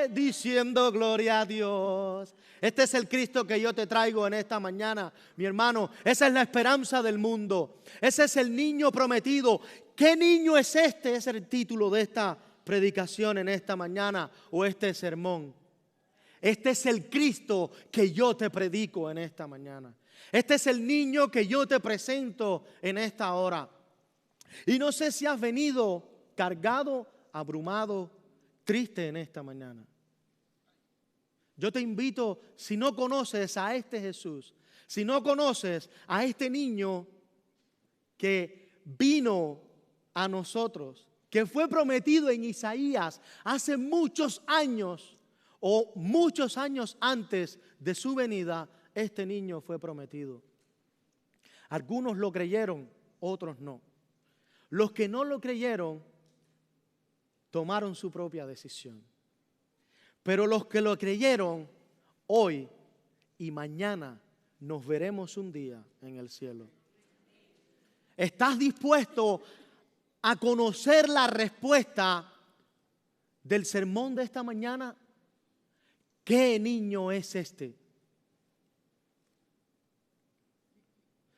diciendo gloria a Dios. Este es el Cristo que yo te traigo en esta mañana, mi hermano. Esa es la esperanza del mundo. Ese es el niño prometido. ¿Qué niño es este? Ese es el título de esta predicación en esta mañana o este sermón. Este es el Cristo que yo te predico en esta mañana. Este es el niño que yo te presento en esta hora. Y no sé si has venido cargado, abrumado, triste en esta mañana. Yo te invito, si no conoces a este Jesús, si no conoces a este niño que vino a nosotros, que fue prometido en Isaías hace muchos años o muchos años antes de su venida, este niño fue prometido. Algunos lo creyeron, otros no. Los que no lo creyeron tomaron su propia decisión. Pero los que lo creyeron, hoy y mañana nos veremos un día en el cielo. ¿Estás dispuesto a conocer la respuesta del sermón de esta mañana? ¿Qué niño es este?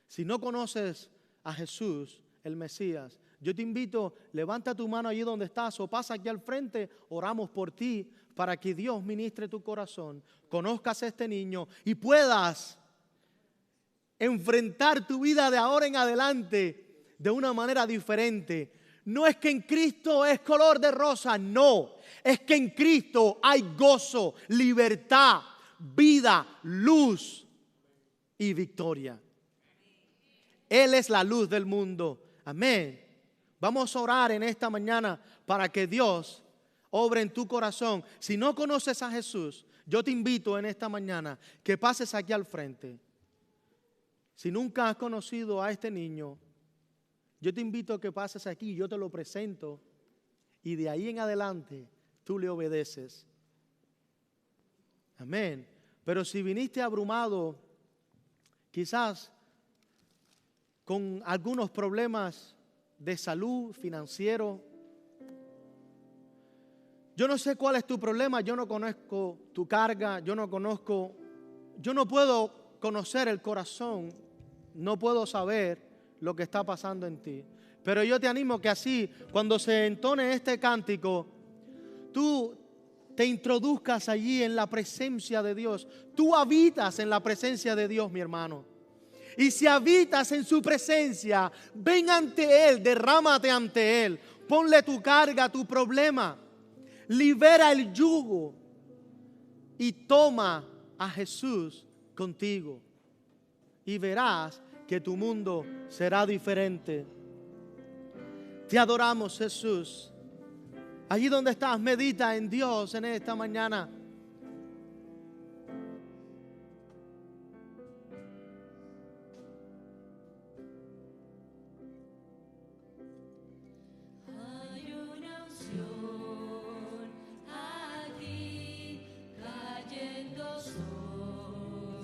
Si no conoces a Jesús, el Mesías, yo te invito, levanta tu mano allí donde estás o pasa aquí al frente, oramos por ti para que Dios ministre tu corazón, conozcas a este niño y puedas enfrentar tu vida de ahora en adelante de una manera diferente. No es que en Cristo es color de rosa, no, es que en Cristo hay gozo, libertad, vida, luz y victoria. Él es la luz del mundo. Amén. Vamos a orar en esta mañana para que Dios obre en tu corazón. Si no conoces a Jesús, yo te invito en esta mañana que pases aquí al frente. Si nunca has conocido a este niño, yo te invito a que pases aquí, yo te lo presento y de ahí en adelante tú le obedeces. Amén. Pero si viniste abrumado, quizás con algunos problemas de salud, financiero, yo no sé cuál es tu problema, yo no conozco tu carga, yo no puedo conocer el corazón, no puedo saber lo que está pasando en ti. Pero yo te animo que así, cuando se entone este cántico, tú te introduzcas allí en la presencia de Dios. Tú habitas en la presencia de Dios, mi hermano. Y si habitas en su presencia, ven ante Él, derrámate ante Él, ponle tu carga, tu problema, libera el yugo y toma a Jesús contigo. Y verás que tu mundo será diferente. Te adoramos, Jesús. Allí donde estás, medita en Dios en esta mañana. Hay una unción aquí cayendo sobre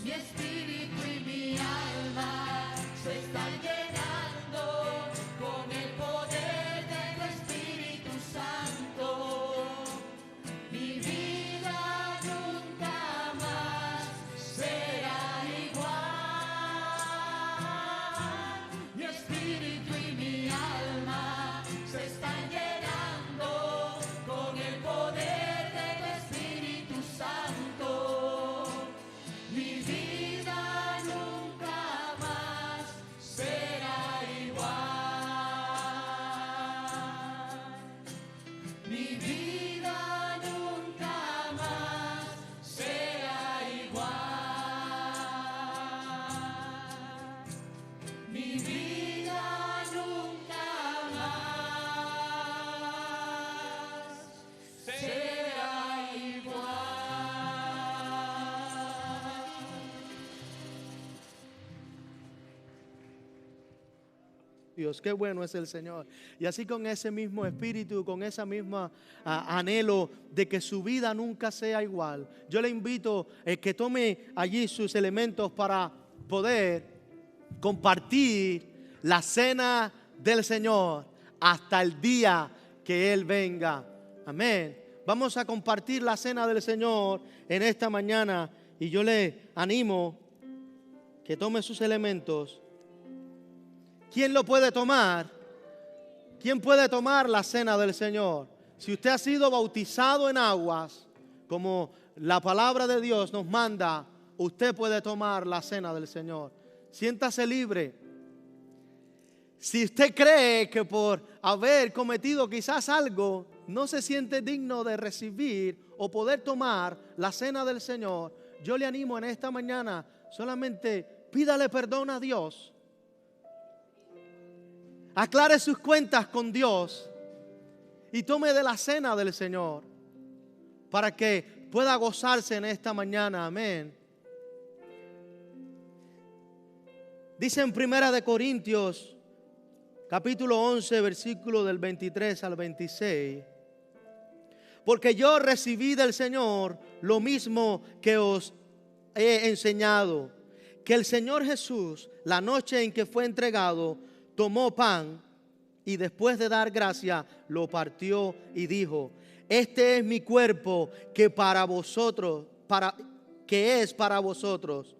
mi espíritu y mi alma se están llenando con el poder de tu Espíritu Santo. Mi vida nunca más será igual. Mi espíritu y mi alma se están llenando con el poder de tu Espíritu Santo. Mi vida nunca más será igual. Mi vida nunca más será igual. Mi vida nunca más será igual. Dios, qué bueno es el Señor. Y así con ese mismo espíritu, con esa misma anhelo de que su vida nunca sea igual, yo le invito que tome allí sus elementos para poder compartir la cena del Señor hasta el día que Él venga. Amén. Vamos a compartir la cena del Señor en esta mañana y yo le animo que tome sus elementos. ¿Quién lo puede tomar? ¿Quién puede tomar la cena del Señor? Si usted ha sido bautizado en aguas, como la palabra de Dios nos manda, usted puede tomar la cena del Señor. Siéntase libre. Si usted cree que por haber cometido quizás algo, no se siente digno de recibir o poder tomar la cena del Señor, yo le animo en esta mañana, solamente pídale perdón a Dios. Aclare sus cuentas con Dios y tome de la cena del Señor para que pueda gozarse en esta mañana. Amén. Dice en 1 Corintios capítulo 11, versículo del 23 al 26. Porque yo recibí del Señor lo mismo que os he enseñado, que el Señor Jesús, la noche en que fue entregado, tomó pan y después de dar gracia lo partió y dijo: este es mi cuerpo que para vosotros, que es para vosotros.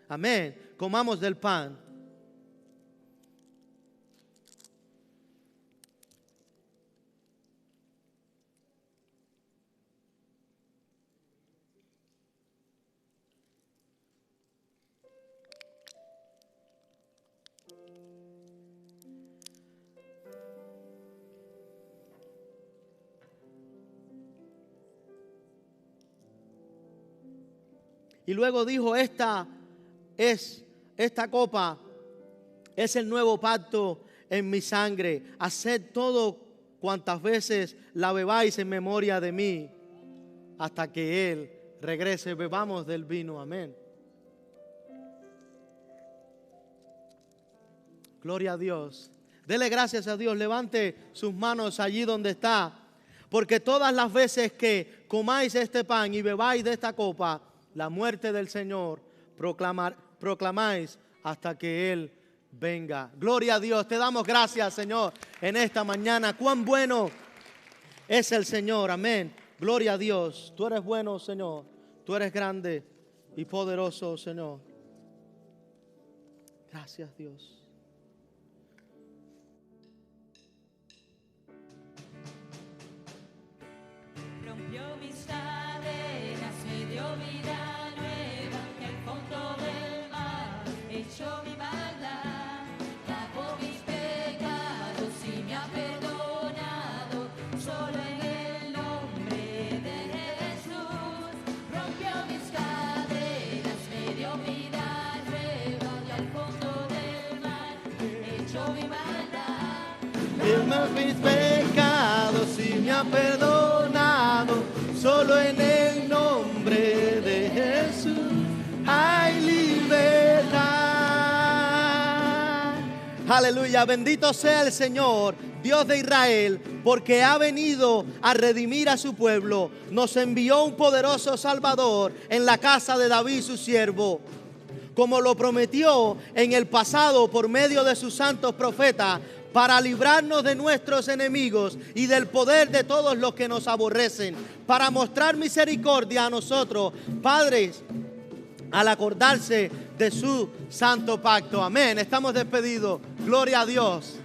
Amén. Comamos del pan. Y luego dijo: esta copa es el nuevo pacto en mi sangre. Haced todo cuantas veces la bebáis en memoria de mí, hasta que Él regrese. Bebamos del vino. Amén. Gloria a Dios. Dele gracias a Dios. Levante sus manos allí donde está, porque todas las veces que comáis este pan y bebáis de esta copa, la muerte del Señor proclamáis hasta que Él venga. Gloria a Dios. Te damos gracias, Señor, en esta mañana. Cuán bueno es el Señor. Amén. Gloria a Dios. Tú eres bueno, Señor. Tú eres grande y poderoso, Señor. Gracias, Dios. Rompió mis cadenas, me dio vida nueva, que al fondo del mar echó mi maldad, lavó mis pecados y me ha perdonado, solo en el nombre de Jesús. Rompió mis cadenas, me dio vida nueva, que al fondo del mar echó mi maldad. Lavó mis pecados y me ha perdonado, solo en el nombre de Jesús hay libertad. Aleluya, bendito sea el Señor, Dios de Israel, porque ha venido a redimir a su pueblo. Nos envió un poderoso Salvador en la casa de David su siervo. como lo prometió en el pasado por medio de sus santos profetas, para librarnos de nuestros enemigos y del poder de todos los que nos aborrecen, para mostrar misericordia a nosotros, padres, al acordarse de su santo pacto. Amén. Estamos despedidos. Gloria a Dios.